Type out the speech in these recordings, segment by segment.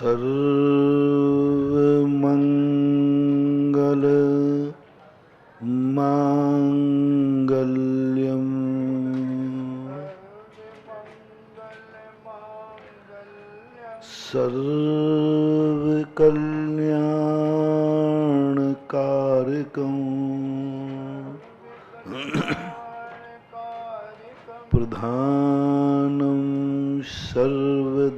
सर्वमंगल मांगल्यम सर्वकल्याणकारकं प्रधानं सर्वधर्माणां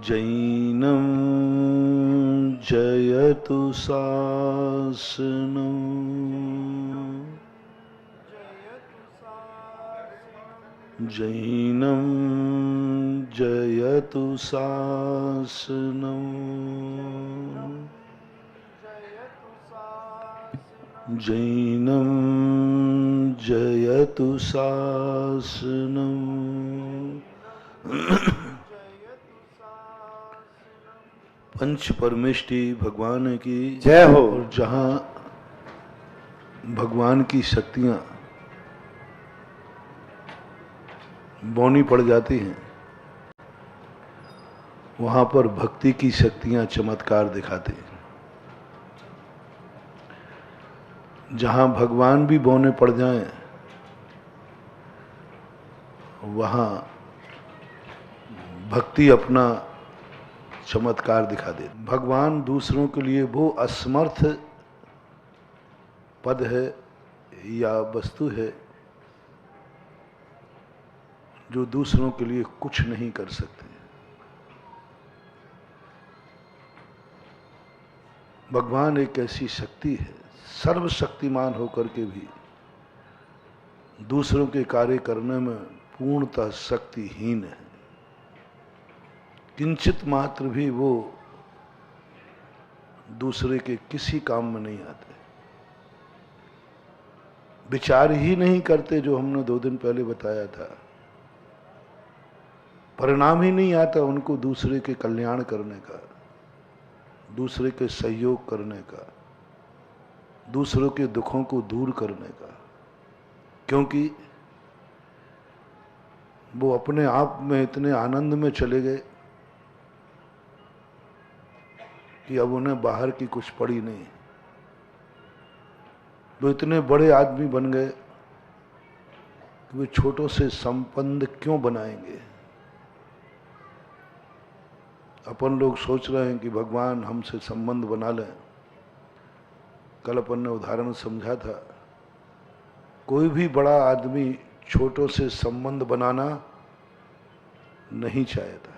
जैनं जयतु शासनम् जैनं जयतु शासनम् जैनं जयतु शासनम्। पंच परमेष्टि भगवान की जय हो। और जहाँ भगवान की शक्तियाँ बौनी पड़ जाती हैं, वहाँ पर भक्ति की शक्तियाँ चमत्कार दिखाती हैं। जहाँ भगवान भी बौने पड़ जाएं, वहाँ भक्ति अपना चमत्कार दिखा दे। भगवान दूसरों के लिए वो असमर्थ पद है या वस्तु है जो दूसरों के लिए कुछ नहीं कर सकते। भगवान एक ऐसी शक्ति है, सर्वशक्तिमान होकर के भी दूसरों के कार्य करने में पूर्णतः शक्तिहीन है। किंचित मात्र भी वो दूसरे के किसी काम में नहीं आते, विचार ही नहीं करते, जो हमने 2 दिन पहले बताया था। परिणाम ही नहीं आता उनको दूसरे के कल्याण करने का, दूसरे के सहयोग करने का, दूसरों के दुखों को दूर करने का, क्योंकि वो अपने आप में इतने आनंद में चले गए कि अब उन्हें बाहर की कुछ पड़ी नहीं। वो इतने बड़े आदमी बन गए कि वे छोटों से संबंध क्यों बनाएंगे। अपन लोग सोच रहे हैं कि भगवान हमसे संबंध बना लें। कल अपन ने उदाहरण समझा था, कोई भी बड़ा आदमी छोटों से संबंध बनाना नहीं चाहता।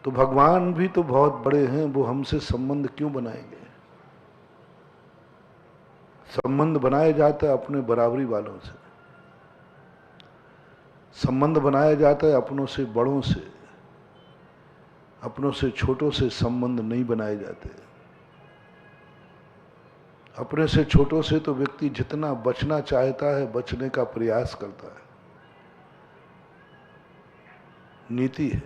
तो भगवान भी तो बहुत बड़े हैं, वो हमसे संबंध क्यों बनाएंगे। संबंध बनाया जाता है अपने बराबरी वालों से, संबंध बनाया जाता है अपनों से बड़ों से, अपनों से छोटों से संबंध नहीं बनाए जाते। अपने से छोटों से तो व्यक्ति जितना बचना चाहता है, बचने का प्रयास करता है। नीति है।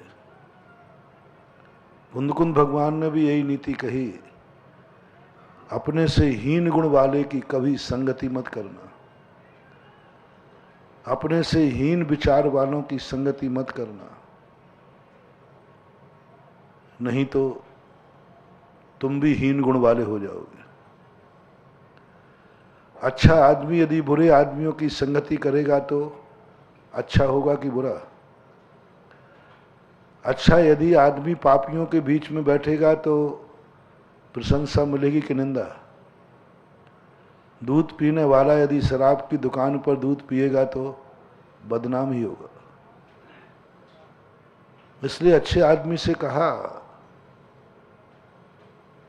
कुंद भगवान ने भी यही नीति कही, अपने से हीन गुण वाले की कभी संगति मत करना, अपने से हीन विचार वालों की संगति मत करना, नहीं तो तुम भी हीन गुण वाले हो जाओगे। अच्छा आदमी यदि बुरे आदमियों की संगति करेगा तो अच्छा होगा कि बुरा। अच्छा यदि आदमी पापियों के बीच में बैठेगा तो प्रशंसा मिलेगी कि निंदा। दूध पीने वाला यदि शराब की दुकान पर दूध पिएगा तो बदनाम ही होगा। इसलिए अच्छे आदमी से कहा,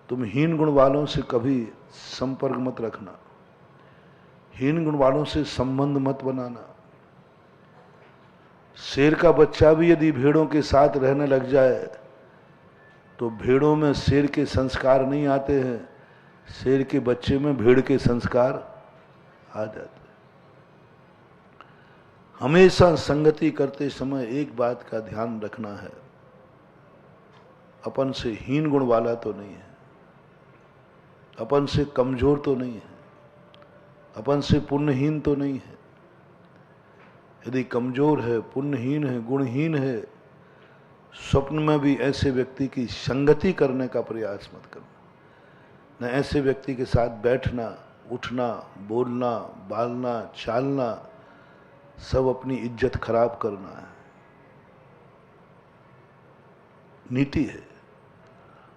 तुम हीन गुण वालों से कभी संपर्क मत रखना, हीन गुण वालों से संबंध मत बनाना। शेर का बच्चा भी यदि भेड़ों के साथ रहने लग जाए तो भेड़ों में शेर के संस्कार नहीं आते हैं, शेर के बच्चे में भेड़ के संस्कार आ जाते हैं। हमेशा संगति करते समय एक बात का ध्यान रखना है, अपन से हीन गुण वाला तो नहीं है, अपन से कमजोर तो नहीं है, अपन से पुण्यहीन तो नहीं है, यदि कमजोर है, पुण्यहीन है, गुणहीन है, स्वप्न में भी ऐसे व्यक्ति की संगति करने का प्रयास मत करना। न ऐसे व्यक्ति के साथ बैठना, उठना, बोलना, बालना, चालना, सब अपनी इज्जत खराब करना है। नीति है।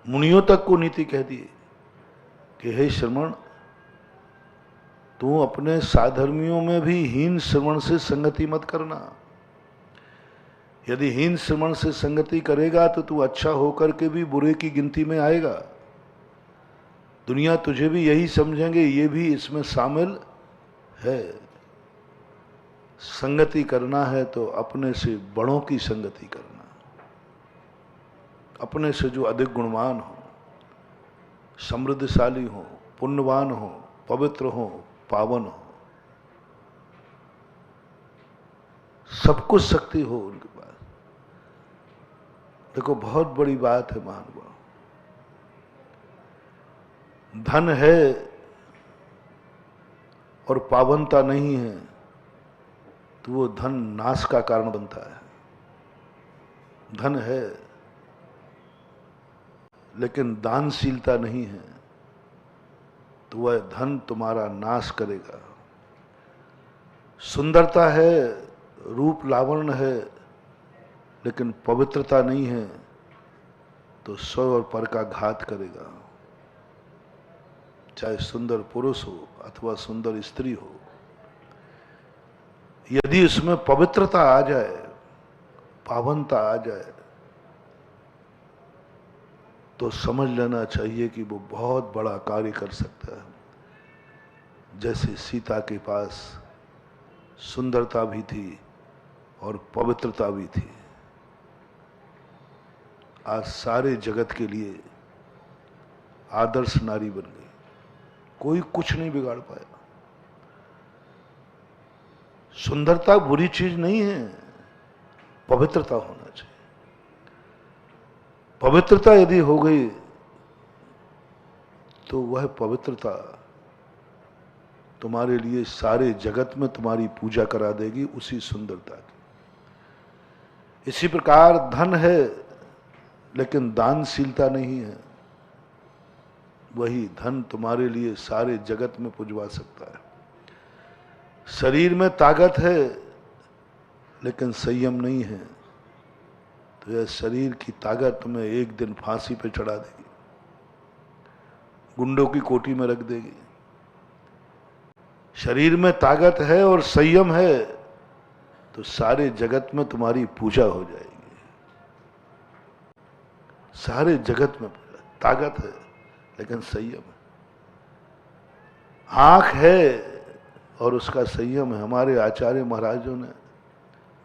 मुनियों तक को नीति कह दी कि हे श्रमण, तू अपने साधर्मियों में भी हीन श्रवण से संगति मत करना। यदि हीन श्रवण से संगति करेगा तो तू अच्छा होकर के भी बुरे की गिनती में आएगा। दुनिया तुझे भी यही समझेंगे, ये भी इसमें शामिल है। संगति करना है तो अपने से बड़ों की संगति करना, अपने से जो अधिक गुणवान हो, समृद्धशाली हो, पुण्यवान हो, पवित्र हो, पावन हो, सब कुछ शक्ति हो उनके पास। देखो, बहुत बड़ी बात है महानुभाव। धन है और पावनता नहीं है तो वो धन नाश का कारण बनता है। धन है लेकिन दानशीलता नहीं है तो वह धन तुम्हारा नाश करेगा। सुंदरता है, रूप लावण्य है, लेकिन पवित्रता नहीं है तो स्व और पर का घात करेगा। चाहे सुंदर पुरुष हो अथवा सुंदर स्त्री हो, यदि उसमें पवित्रता आ जाए, पावनता आ जाए, तो समझ लेना चाहिए कि वो बहुत बड़ा कार्य कर सकता है। जैसे सीता के पास सुंदरता भी थी और पवित्रता भी थी, आज सारे जगत के लिए आदर्श नारी बन गई। कोई कुछ नहीं बिगाड़ पाया। सुंदरता बुरी चीज नहीं है, पवित्रता होना चाहिए। पवित्रता यदि हो गई तो वह पवित्रता तुम्हारे लिए सारे जगत में तुम्हारी पूजा करा देगी उसी सुंदरता की। इसी प्रकार धन है लेकिन दानशीलता नहीं है, वही धन तुम्हारे लिए सारे जगत में पुजवा सकता है। शरीर में ताकत है लेकिन संयम नहीं है तो यह शरीर की ताकत तुम्हें एक दिन फांसी पे चढ़ा देगी, गुंडों की कोठी में रख देगी। शरीर में ताकत है और संयम है तो सारे जगत में तुम्हारी पूजा हो जाएगी। सारे जगत में ताकत है लेकिन संयम है। आंख है और उसका संयम है। हमारे आचार्य महाराजों ने,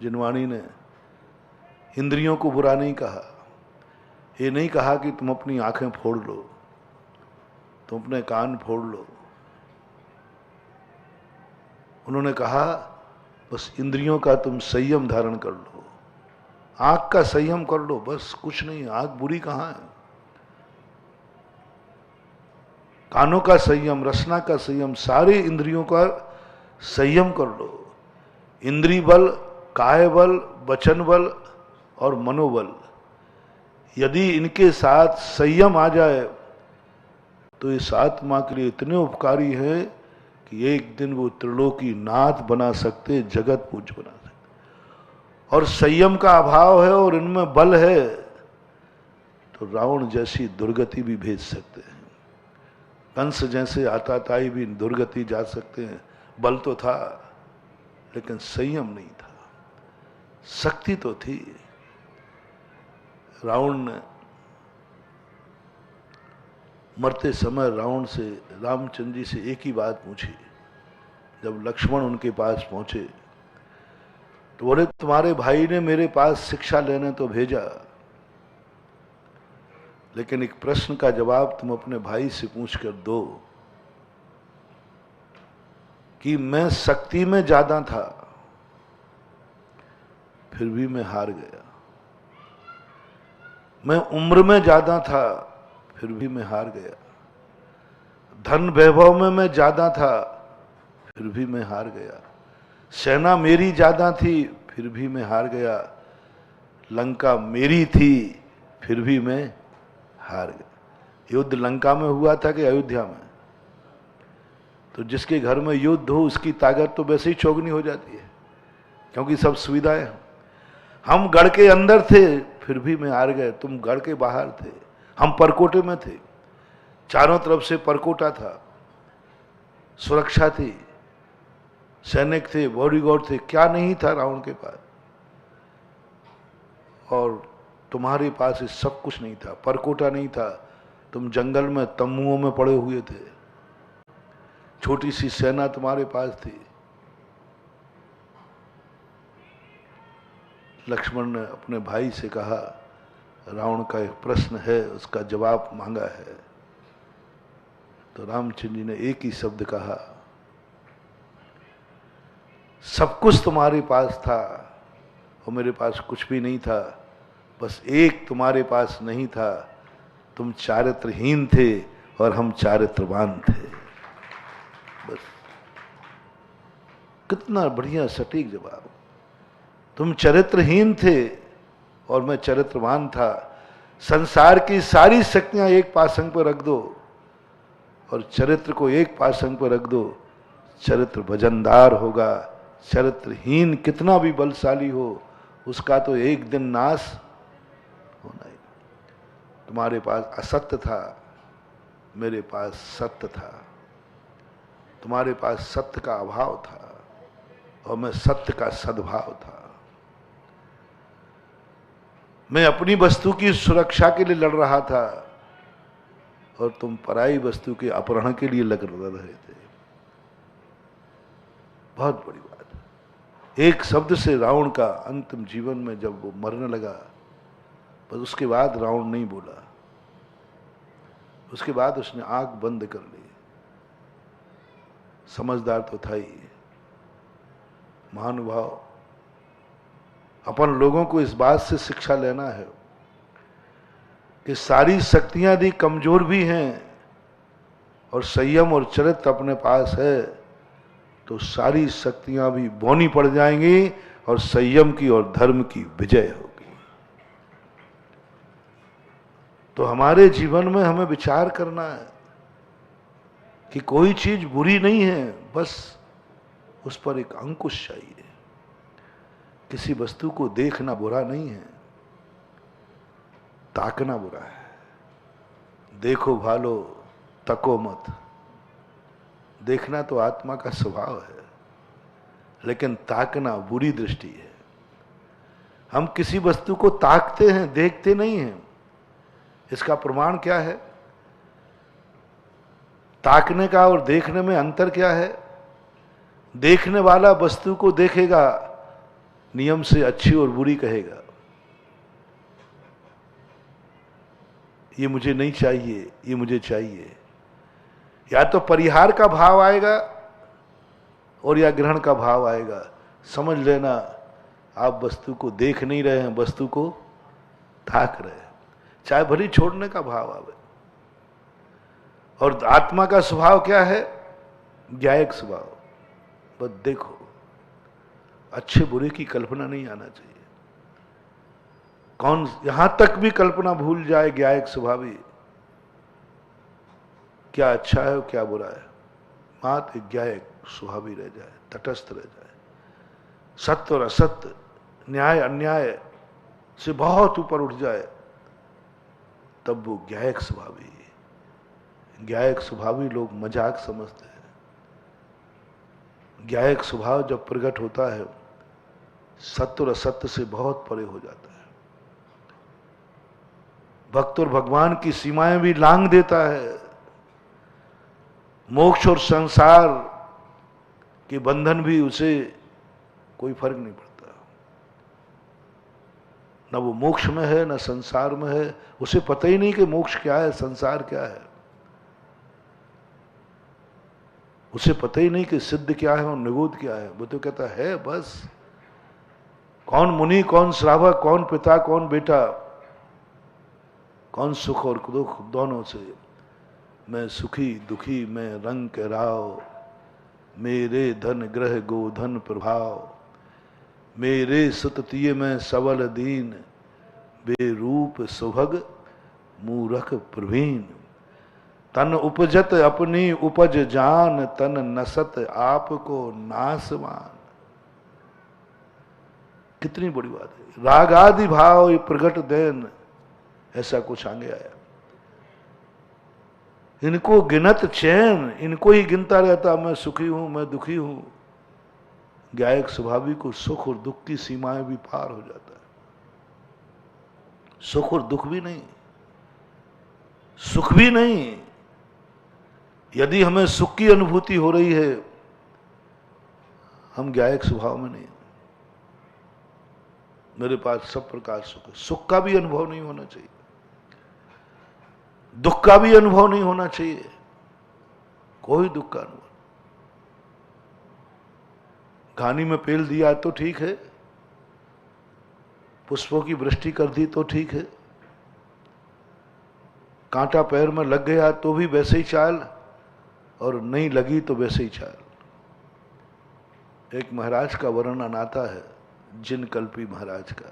जिनवाणी ने इंद्रियों को बुरा नहीं कहा। ये नहीं कहा कि तुम अपनी आंखें फोड़ लो, तुम अपने कान फोड़ लो। उन्होंने कहा बस इंद्रियों का तुम संयम धारण कर लो, आंख का संयम कर लो, बस कुछ नहीं। आंख बुरी कहां है? कानों का संयम, रसना का संयम, सारे इंद्रियों का संयम कर लो। इंद्रिय बल, काय बल, वचन बल और मनोबल, यदि इनके साथ संयम आ जाए तो इस आत्मा के लिए इतने उपकारी है कि एक दिन वो त्रिलोकी नाथ बना सकते, जगत पूज्य बना सकते। और संयम का अभाव है और इनमें बल है तो रावण जैसी दुर्गति भी भेज सकते हैं, कंस जैसे आताताई भी दुर्गति जा सकते हैं। बल तो था लेकिन संयम नहीं था, शक्ति तो थी। रावण ने मरते समय रावण से, रामचंद्र जी से एक ही बात पूछी। जब लक्ष्मण उनके पास पहुंचे तो बोले तुम्हारे भाई ने मेरे पास शिक्षा लेने तो भेजा, लेकिन एक प्रश्न का जवाब तुम अपने भाई से पूछ कर दो कि मैं शक्ति में ज्यादा था फिर भी मैं हार गया, मैं उम्र में ज्यादा था फिर भी मैं हार गया, धन वैभव में मैं ज्यादा था फिर भी मैं हार गया, सेना मेरी ज्यादा थी फिर भी मैं हार गया, लंका मेरी थी फिर भी मैं हार गया। युद्ध लंका में हुआ था कि अयोध्या में? तो जिसके घर में युद्ध हो उसकी ताकत तो वैसे ही चौगनी हो जाती है, क्योंकि सब सुविधाएं हैं। हम गढ़ के अंदर थे फिर भी मैं हार गए, तुम गढ़ के बाहर थे, हम परकोटे में थे, चारों तरफ से परकोटा था, सुरक्षा थी, सैनिक थे, बॉडीगार्ड थे, क्या नहीं था रावण के पास। और तुम्हारे पास ये सब कुछ नहीं था, परकोटा नहीं था, तुम जंगल में तंबुओं में पड़े हुए थे, छोटी सी सेना तुम्हारे पास थी। लक्ष्मण ने अपने भाई से कहा, रावण का एक प्रश्न है उसका जवाब मांगा है। तो रामचंद्र जी ने एक ही शब्द कहा, सब कुछ तुम्हारे पास था और मेरे पास कुछ भी नहीं था, बस एक तुम्हारे पास नहीं था, तुम चारित्रहीन थे और हम चारित्रवान थे। बस कितना बढ़िया सटीक जवाब। तुम चरित्रहीन थे और मैं चरित्रवान था। संसार की सारी शक्तियां एक पासंग पर रख दो और चरित्र को एक पासंग पर रख दो, चरित्र वजनदार होगा। चरित्रहीन कितना भी बलशाली हो उसका तो एक दिन नाश होना ही। तुम्हारे पास असत्य था, मेरे पास सत्य था। तुम्हारे पास सत्य का अभाव था और मैं सत्य का सद्भाव था। मैं अपनी वस्तु की सुरक्षा के लिए लड़ रहा था और तुम पराई वस्तु के अपहरण के लिए लड़ रहे थे। बहुत बड़ी बात है। एक शब्द से रावण का अंतिम जीवन में जब वो मरने लगा, बस उसके बाद रावण नहीं बोला, उसके बाद उसने आंख बंद कर ली। समझदार तो था ही, महानुभाव। अपन लोगों को इस बात से शिक्षा लेना है कि सारी शक्तियां यदि कमजोर भी हैं और संयम और चरित्र अपने पास है तो सारी शक्तियां भी बौनी पड़ जाएंगी और संयम की और धर्म की विजय होगी। तो हमारे जीवन में हमें विचार करना है कि कोई चीज बुरी नहीं है, बस उस पर एक अंकुश चाहिए। किसी वस्तु को देखना बुरा नहीं है, ताकना बुरा है। देखो भालो तको मत। देखना तो आत्मा का स्वभाव है, लेकिन ताकना बुरी दृष्टि है। हम किसी वस्तु को ताकते हैं, देखते नहीं हैं। इसका प्रमाण क्या है? ताकने का और देखने में अंतर क्या है? देखने वाला वस्तु को देखेगा, नियम से अच्छी और बुरी कहेगा, ये मुझे नहीं चाहिए, ये मुझे चाहिए। या तो परिहार का भाव आएगा और या ग्रहण का भाव आएगा। समझ लेना आप वस्तु को देख नहीं रहे हैं, वस्तु को ताक रहे हैं। चाहे भली छोड़ने का भाव आवे। और आत्मा का स्वभाव क्या है? ज्ञायक स्वभाव। बस देखो, अच्छे बुरे की कल्पना नहीं आना चाहिए। कौन यहां तक भी कल्पना भूल जाए ज्ञायक स्वभावी, क्या अच्छा है और क्या बुरा है, मात्र ज्ञायक स्वभावी रह जाए, तटस्थ रह जाए। सत्य और असत्य, न्याय अन्याय से बहुत ऊपर उठ जाए, तब वो ज्ञायक स्वभावी। ज्ञायक स्वभावी लोग मजाक समझते हैं। ज्ञायक स्वभाव जब प्रकट होता है, सत्य और असत्य से बहुत परे हो जाता है। भक्त और भगवान की सीमाएं भी लांघ देता है। मोक्ष और संसार के बंधन भी उसे कोई फर्क नहीं पड़ता। न वो मोक्ष में है न संसार में है। उसे पता ही नहीं कि मोक्ष क्या है, संसार क्या है। उसे पता ही नहीं कि सिद्ध क्या है और निगूढ़ क्या है। वो तो कहता है बस। कौन मुनि, कौन श्रावक, कौन पिता, कौन बेटा, कौन सुख और दुख दोनों से। मैं सुखी दुखी, मैं रंग के राव, मेरे धन ग्रह गोधन प्रभाव, मेरे सुततिय में सबल दीन, बेरूप सुभग मूरख प्रवीण। तन उपजत अपनी उपज जान, तन नसत आपको नासवान। कितनी बड़ी बात है। राग आदि भाव प्रगट देन, ऐसा कुछ आगे आया। इनको गिनत चैन, इनको ही गिनता रहता, मैं सुखी हूं, मैं दुखी हूं। गायक स्वभावी को सुख और दुख की सीमाएं भी पार हो जाता है। सुख और दुख भी नहीं, सुख भी नहीं। यदि हमें सुख की अनुभूति हो रही है, हम गायक स्वभाव में नहीं। मेरे पास सब प्रकार सुख है, सुख का भी अनुभव नहीं होना चाहिए, दुख का भी अनुभव नहीं होना चाहिए, कोई दुख का अनुभव। घानी में पेल दिया तो ठीक है, पुष्पों की वृष्टि कर दी तो ठीक है, कांटा पैर में लग गया तो भी वैसे ही चाल, और नहीं लगी तो वैसे ही चाल। एक महाराज का वर्णन आता है, जिन कल्पी महाराज का,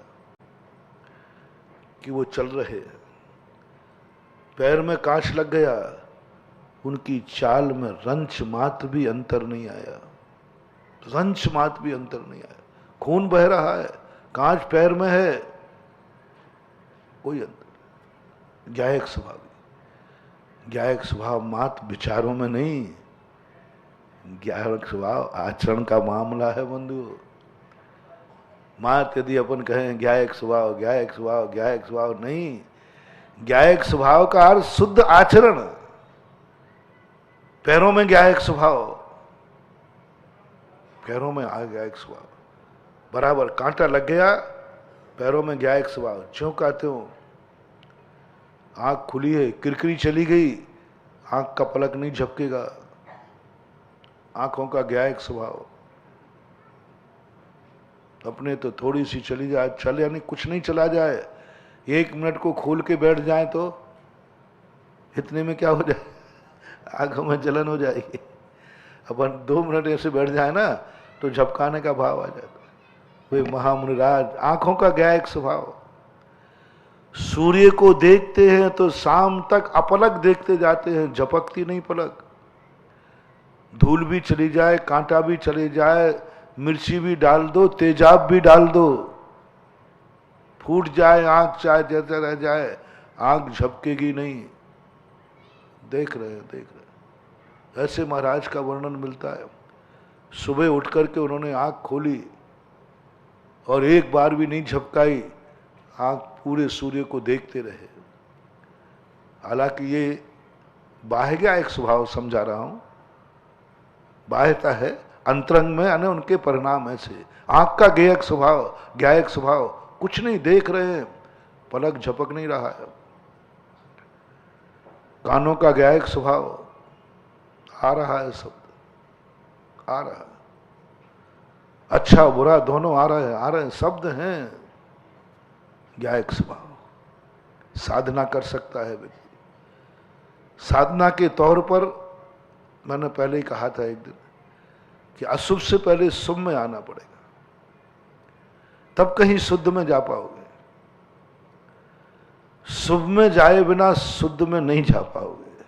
कि वो चल रहे, पैर में कांच लग गया, उनकी चाल में रंच मात्र भी अंतर नहीं आया, रंच मात्र भी अंतर नहीं आया। खून बह रहा है, कांच पैर में है, कोई अंतर। गायक स्वभाव, गायक स्वभाव मात्र विचारों में नहीं, गायक स्वभाव आचरण का मामला है बंधु। मात्र यदि अपन कहें गायक स्वभाव, गायक स्वभाव, गायक स्वभाव, नहीं। गायक स्वभाव का अर्थ शुद्ध आचरण। पैरों में गायक स्वभाव, पैरों में आ गायक स्वभाव, बराबर कांटा लग गया, पैरों में गायक स्वभाव, ज्यों का त्यों। आंख खुली है, किरकिरी चली गई, आंख का पलक नहीं झपकेगा, आंखों का गायक स्वभाव। अपने तो थोड़ी सी चली जाए, चल यानी कुछ नहीं चला जाए, 1 मिनट को खोल के बैठ जाए तो इतने में क्या हो जाए, आंखों में जलन हो जाएगी। अपन 2 मिनट ऐसे बैठ जाए ना तो झपकाने का भाव आ जाता। वे महामुनिराज, आंखों का गायक स्वभाव। सूर्य को देखते हैं तो शाम तक अपलक देखते जाते हैं, झपकती नहीं पलक। धूल भी चली जाए, कांटा भी चले जाए, मिर्ची भी डाल दो, तेजाब भी डाल दो, फूट जाए आंख, चाहे जैसे रह जाए, आंख झपकेगी नहीं। देख रहे हैं, देख रहे हैं। ऐसे महाराज का वर्णन मिलता है। सुबह उठ करके उन्होंने आंख खोली और एक बार भी नहीं झपकाई, आंख पूरे सूर्य को देखते रहे। हालांकि ये बाह्य एक स्वभाव समझा रहा हूं, बाह्यता है, अंतरंग में यानी उनके परिणाम ऐसे। आंख का गायक स्वभाव, गायक स्वभाव, कुछ नहीं देख रहे हैं, पलक झपक नहीं रहा है। कानों का गायक स्वभाव, आ रहा है शब्द, आ रहा है, अच्छा बुरा दोनों आ रहे हैं, शब्द हैं। गायक स्वभाव। साधना कर सकता है व्यक्ति। साधना के तौर पर मैंने पहले ही कहा था एक दिन कि अशुभ से पहले शुभ में आना पड़ेगा, तब कहीं शुद्ध में जा पाओगे। शुभ में जाए बिना शुद्ध में नहीं जा पाओगे।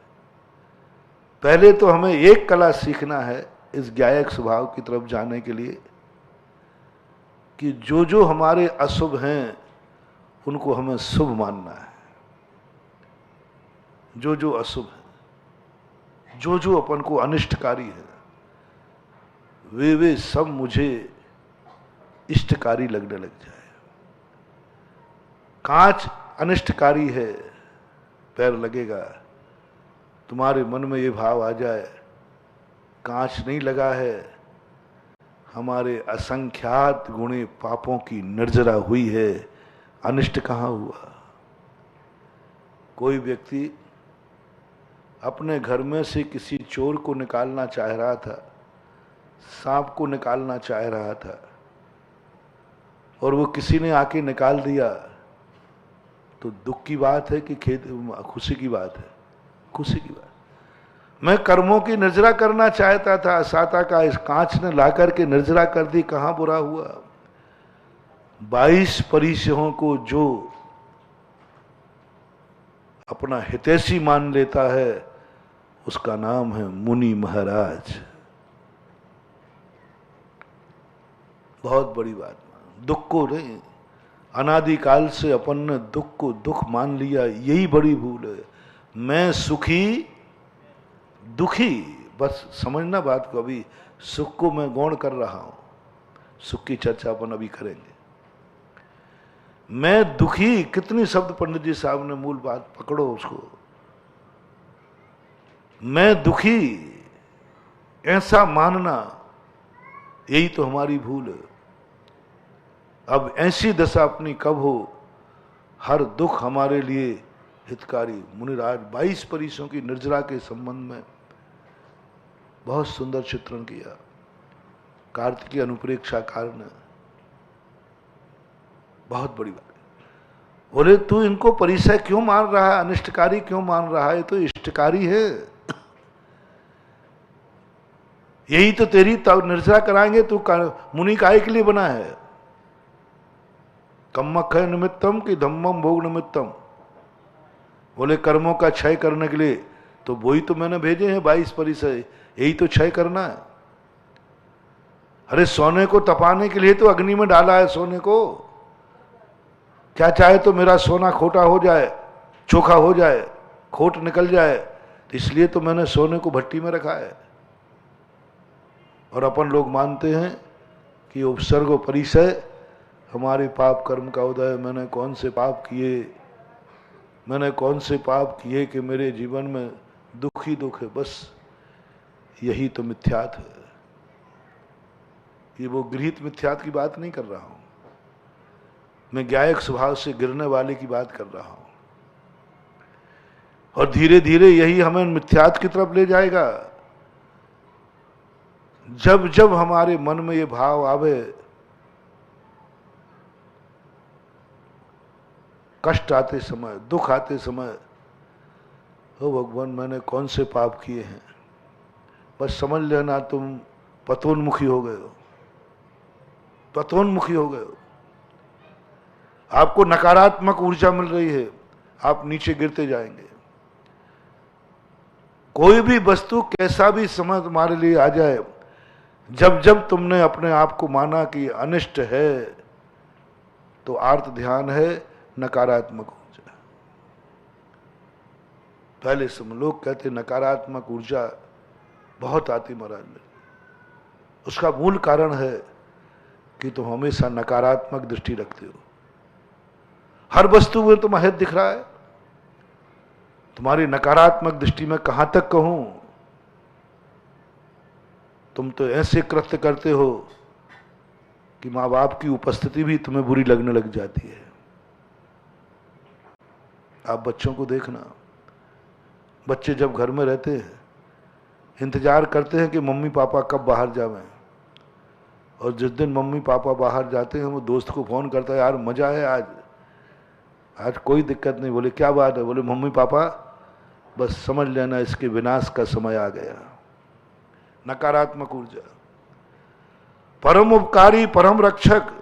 पहले तो हमें एक कला सीखना है इस गायक स्वभाव की तरफ जाने के लिए, कि जो जो हमारे अशुभ हैं उनको हमें शुभ मानना है। जो जो अशुभ है, जो जो अपन को अनिष्टकारी है, वे सब मुझे इष्टकारी लगने लग जाए। कांच अनिष्टकारी है, पैर लगेगा, तुम्हारे मन में ये भाव आ जाए कांच नहीं लगा है, हमारे असंख्यात गुणे पापों की निर्जरा हुई है, अनिष्ट कहां हुआ। कोई व्यक्ति अपने घर में से किसी चोर को निकालना चाह रहा था, सांप को निकालना चाह रहा था, और वो किसी ने आके निकाल दिया, तो दुख की बात है कि खुशी की बात है? खुशी की बात। मैं कर्मों की निर्जरा करना चाहता था, साता का इस कांच ने लाकर के निर्जरा कर दी, कहां बुरा हुआ। 22 परिसहों को जो अपना हितैषी मान लेता है उसका नाम है मुनि महाराज। बहुत बड़ी बात। दुख को नहीं, अनादिकाल से अपन ने दुख को दुख मान लिया, यही बड़ी भूल है। मैं सुखी दुखी, बस समझना बात को। अभी सुख को मैं गौण कर रहा हूं, सुख की चर्चा अपन अभी करेंगे। मैं दुखी, कितनी शब्द पंडित जी साहब ने, मूल बात पकड़ो उसको। मैं दुखी ऐसा मानना, यही तो हमारी भूल है। अब ऐसी दशा अपनी कब हो, हर दुख हमारे लिए हितकारी। मुनिराज 22 परिसों की निर्जरा के संबंध में बहुत सुंदर चित्रण किया कार्तिकीय अनुप्रेक्षाकार ने। बहुत बड़ी बात। बोले तू इनको परिसय क्यों मान रहा है, अनिष्टकारी क्यों मान रहा है, तो इष्टकारी है। यही तो तेरी निर्जरा कराएंगे, तू मुनि काय के लिए बना है। कम्मख निमित्तम कि धम्मम भोग निमित्तम। बोले कर्मों का क्षय करने के लिए, तो वही तो मैंने भेजे हैं 22 परिसय, यही तो क्षय करना है। अरे सोने को तपाने के लिए तो अग्नि में डाला है सोने को। क्या चाहे तो मेरा सोना खोटा हो जाए, चोखा हो जाए, खोट निकल जाए, तो इसलिए तो मैंने सोने को भट्टी में रखा है। और अपन लोग मानते हैं कि उपसर्ग और परिसय हमारे पाप कर्म का उदय। मैंने कौन से पाप किए, मैंने कौन से पाप किए कि मेरे जीवन में दुख ही दुख है। बस यही तो मिथ्यात है। ये वो गृहीत मिथ्यात की बात नहीं कर रहा हूं, मैं ज्ञायक स्वभाव से गिरने वाले की बात कर रहा हूं। और धीरे धीरे यही हमें मिथ्यात की तरफ ले जाएगा। जब जब हमारे मन में ये भाव आवे, कष्ट आते समय, दुख आते समय, ओ भगवान मैंने कौन से पाप किए हैं, बस समझ लेना तुम पतोन्मुखी हो गए हो, पतोन्मुखी हो गए हो। आपको नकारात्मक ऊर्जा मिल रही है, आप नीचे गिरते जाएंगे। कोई भी वस्तु, कैसा भी समय तुम्हारे लिए आ जाए, जब जब तुमने अपने आप को माना कि अनिष्ट है, तो आर्त ध्यान है नकारात्मक ऊर्जा। पहले समय लोग कहते नकारात्मक ऊर्जा बहुत आती महाराज में। उसका मूल कारण है कि तुम हमेशा नकारात्मक दृष्टि रखते हो। हर वस्तु में तुम अहित दिख रहा है। तुम्हारी नकारात्मक दृष्टि में कहां तक कहूं, तुम तो ऐसे कृत्य करते हो कि मां बाप की उपस्थिति भी तुम्हें बुरी लगने लग जाती है। आप बच्चों को देखना, बच्चे जब घर में रहते हैं इंतजार करते हैं कि मम्मी पापा कब बाहर जावें, और जिस दिन मम्मी पापा बाहर जाते हैं वो दोस्त को फोन करता है, यार मजा है आज कोई दिक्कत नहीं। बोले क्या बात है, बोले मम्मी पापा बस समझ लेना इसके विनाश का समय आ गया। नकारात्मक ऊर्जा। परम उपकारी, परम रक्षक,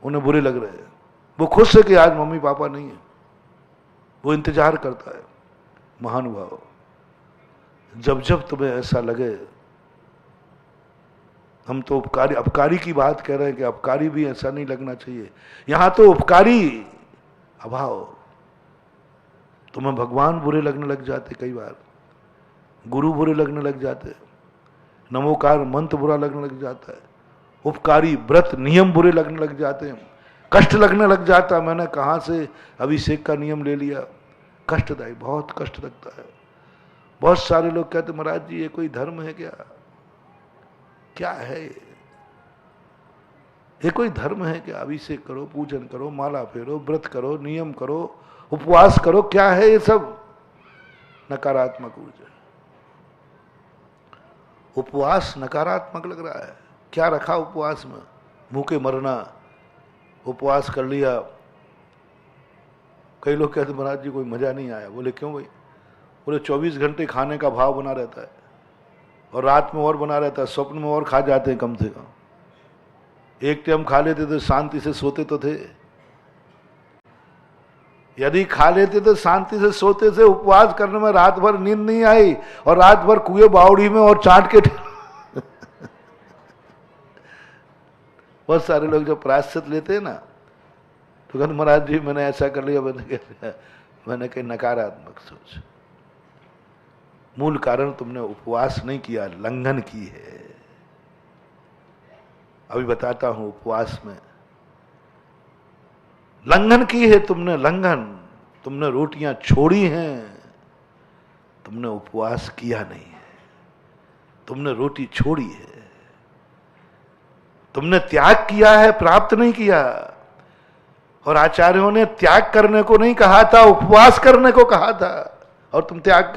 उन्हें बुरे लग रहे हैं। वो खुश है कि आज मम्मी पापा नहीं है, वो इंतजार करता है। महानुभाव, जब जब तुम्हें ऐसा लगे, हम तो उपकारी अपकारी की बात कह रहे हैं कि अपकारी भी ऐसा नहीं लगना चाहिए। यहां तो उपकारी अभाव, तुम्हें भगवान बुरे लगने लग जाते, कई बार गुरु बुरे लगने लग जाते, नमोकार मंत्र बुरा लगने लग जाता है, उपकारी व्रत नियम बुरे लगने लग जाते हैं, कष्ट लगने लग जाता। मैंने कहां से अभिषेक का नियम ले लिया, कष्टदायी, बहुत कष्ट लगता है। बहुत सारे लोग कहते महाराज जी ये कोई धर्म है क्या, क्या है ये कोई धर्म है क्या, अभिषेक करो, पूजन करो, माला फेरो, व्रत करो, नियम करो, उपवास करो, क्या है ये सब। नकारात्मक ऊर्जा। उपवास नकारात्मक लग रहा है, क्या रखा उपवास में, भूखे मरना, उपवास कर लिया। कई लोग कहते महाराज जी कोई मजा नहीं आया। बोले क्यों भाई, पूरे 24 घंटे खाने का भाव बना रहता है, और रात में और बना रहता है, स्वप्न में और खा जाते हैं कम से कम। एक टाइम खा लेते तो शांति से सोते तो थे। यदि खा लेते तो शांति से सोते थे। उपवास करने में रात भर नींद नहीं आई, और रात भर कुएं बावड़ी में और चाट के बहुत सारे लोग जो प्रायश्चित लेते हैं ना, तो कहते महाराज जी मैंने ऐसा कर लिया, मैंने कही नकारात्मक सोच। मूल कारण तुमने उपवास नहीं किया, लंघन की है। अभी बताता हूं, उपवास में लंघन की है तुमने, लंघन। तुमने रोटियां छोड़ी हैं, तुमने उपवास किया नहीं है। तुमने रोटी छोड़ी है, तुमने त्याग किया है, प्राप्त नहीं किया। और आचार्यों ने त्याग करने को नहीं कहा था, उपवास करने को कहा था, और तुम त्याग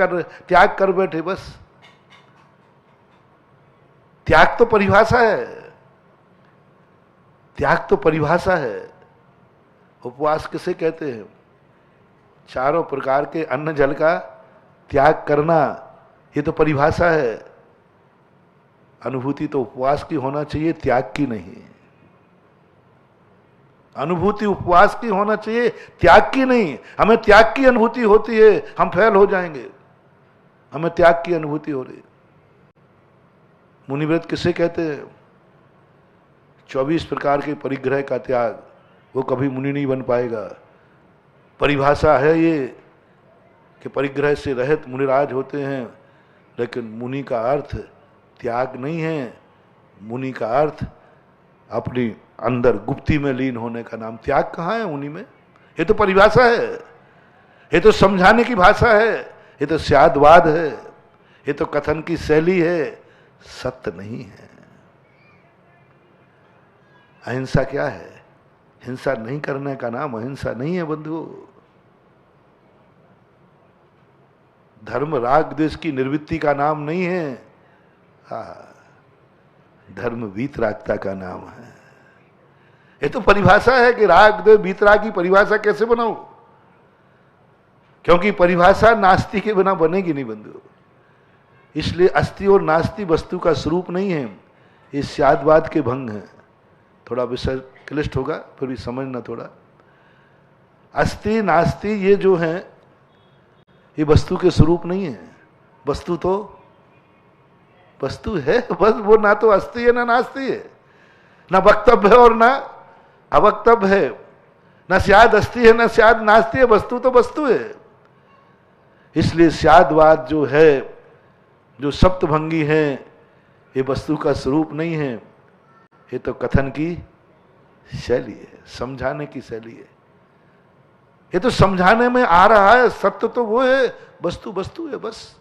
कर बैठे। बस त्याग तो परिभाषा है, त्याग तो परिभाषा है। उपवास किसे कहते हैं? चारों प्रकार के अन्न जल का त्याग करना, ये तो परिभाषा है। अनुभूति तो उपवास की होना चाहिए, त्याग की नहीं। अनुभूति उपवास की होना चाहिए, त्याग की नहीं। हमें त्याग की अनुभूति होती है, हम फेल हो जाएंगे। हमें त्याग की अनुभूति हो रही। मुनिव्रत किसे कहते हैं? 24 प्रकार के परिग्रह का त्याग। वो कभी मुनि नहीं बन पाएगा। परिभाषा है ये कि परिग्रह से रहित मुनिराज होते हैं, लेकिन मुनि का अर्थ त्याग नहीं है। मुनि का अर्थ अपनी अंदर गुप्ती में लीन होने का नाम। त्याग कहाँ है मुनि में? ये तो परिभाषा है, ये तो समझाने की भाषा है, ये तो स्यादवाद है, ये तो कथन की शैली है, सत्य नहीं है। अहिंसा क्या है? हिंसा नहीं करने का नाम अहिंसा नहीं है बंधुओं। धर्म राग द्वेष की निर्वृत्ति का नाम नहीं है। धर्म वीतरागता का नाम है। ये तो परिभाषा है कि राग द्वेष वीतराग की परिभाषा कैसे बनाऊं? क्योंकि परिभाषा नास्ति के बिना बनेगी नहीं बंधुओं। इसलिए अस्ति और नास्ति वस्तु का स्वरूप नहीं है, ये स्यादवाद के भंग है। थोड़ा विषय क्लिष्ट होगा, फिर भी समझना थोड़ा। अस्ति नास्ति ये जो है, ये वस्तु के स्वरूप नहीं है। वस्तु तो वस्तु है, बस वो ना तो अस्ति है ना नास्ति है, ना वक्तव्य है और ना अवक्तव्य है, ना स्याद अस्ति है ना स्याद नास्ति है। वस्तु तो वस्तु है। इसलिए स्यादवाद जो है, जो सप्तभंगी है, ये वस्तु का स्वरूप नहीं है, ये तो कथन की शैली है, समझाने की शैली है। ये तो समझाने में आ रहा है। सत्य तो वो है, वस्तु वस्तु है बस।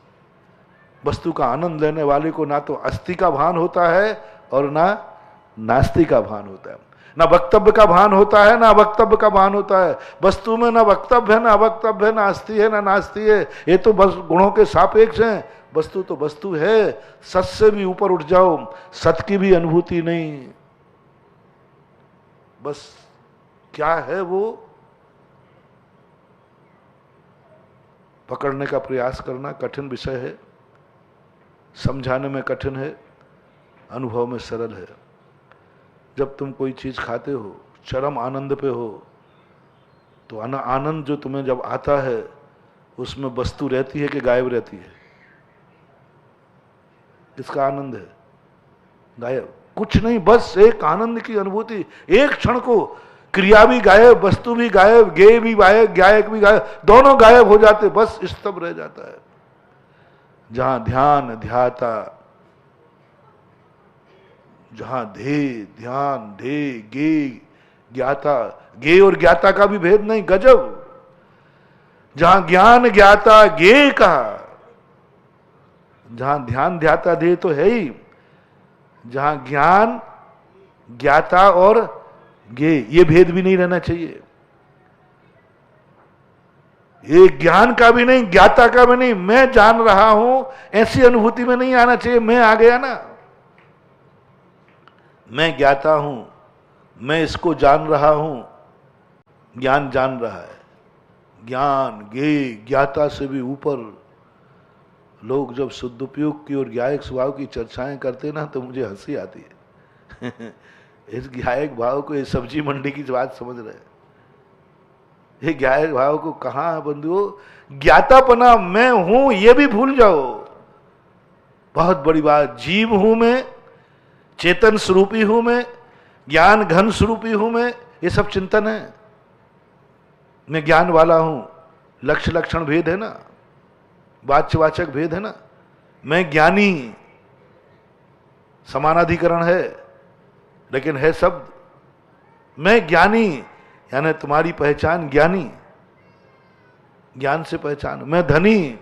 वस्तु का आनंद लेने वाले को ना तो अस्ति का भान होता है और ना नास्ति का भान होता है, ना वक्तव्य का भान होता है ना अवक्तव्य का भान होता है। वस्तु में ना वक्तव्य है ना अवक्तव्य है, ना अस्ति है ना नास्ति है। ये तो बस गुणों के सापेक्ष हैं। वस्तु तो वस्तु है। सत से भी ऊपर उठ जाओ, सत की भी अनुभूति नहीं। बस क्या है वो पकड़ने का प्रयास करना कठिन विषय है, समझाने में कठिन है, अनुभव में सरल है। जब तुम कोई चीज खाते हो, चरम आनंद पे हो, तो आनंद जो तुम्हें जब आता है, उसमें वस्तु रहती है कि गायब रहती है? इसका आनंद है गायब, कुछ नहीं, बस एक आनंद की अनुभूति। एक क्षण को क्रिया भी गायब, वस्तु भी गायब, गेय भी गायब, गायक भी गायब, दोनों गायब हो जाते, बस स्तब्ध रह जाता है। जहां ध्यान ध्याता, जहां ध्यान गे ज्ञाता, गे और ज्ञाता का भी भेद नहीं, गजब। जहां ज्ञान ज्ञाता गे का, जहां ध्यान ध्याता ध्येय तो है ही, जहां ज्ञान ज्ञाता और गे, ये भेद भी नहीं रहना चाहिए। ये ज्ञान का भी नहीं, ज्ञाता का भी नहीं, मैं जान रहा हूं, ऐसी अनुभूति में नहीं आना चाहिए। मैं आ गया ना, मैं ज्ञाता हूं, मैं इसको जान रहा हूं, ज्ञान जान रहा है। ज्ञान गे ज्ञाता से भी ऊपर, लोग जब शुद्धोपयोग की और ज्ञायक स्वभाव की चर्चाएं करते ना तो मुझे हंसी आती है। इस ज्ञायक भाव को, ये सब्जी मंडी की बात समझ रहे हैं, ये ज्ञायक भाव को कहां बंधुओं, ज्ञातापना मैं हूं ये भी भूल जाओ। बहुत बड़ी बात, जीव हूं मैं, चेतन स्वरूपी हूं मैं, ज्ञान घन स्वरूपी हूं मैं, ये सब चिंतन है। मैं ज्ञान वाला हूं, लक्ष्य लक्षण भेद है ना, वाच्यवाचक भेद है ना। मैं ज्ञानी, समानाधिकरण है, लेकिन है शब्द। मैं ज्ञानी, यानी तुम्हारी पहचान ज्ञानी, ज्ञान से पहचान। मैं धनी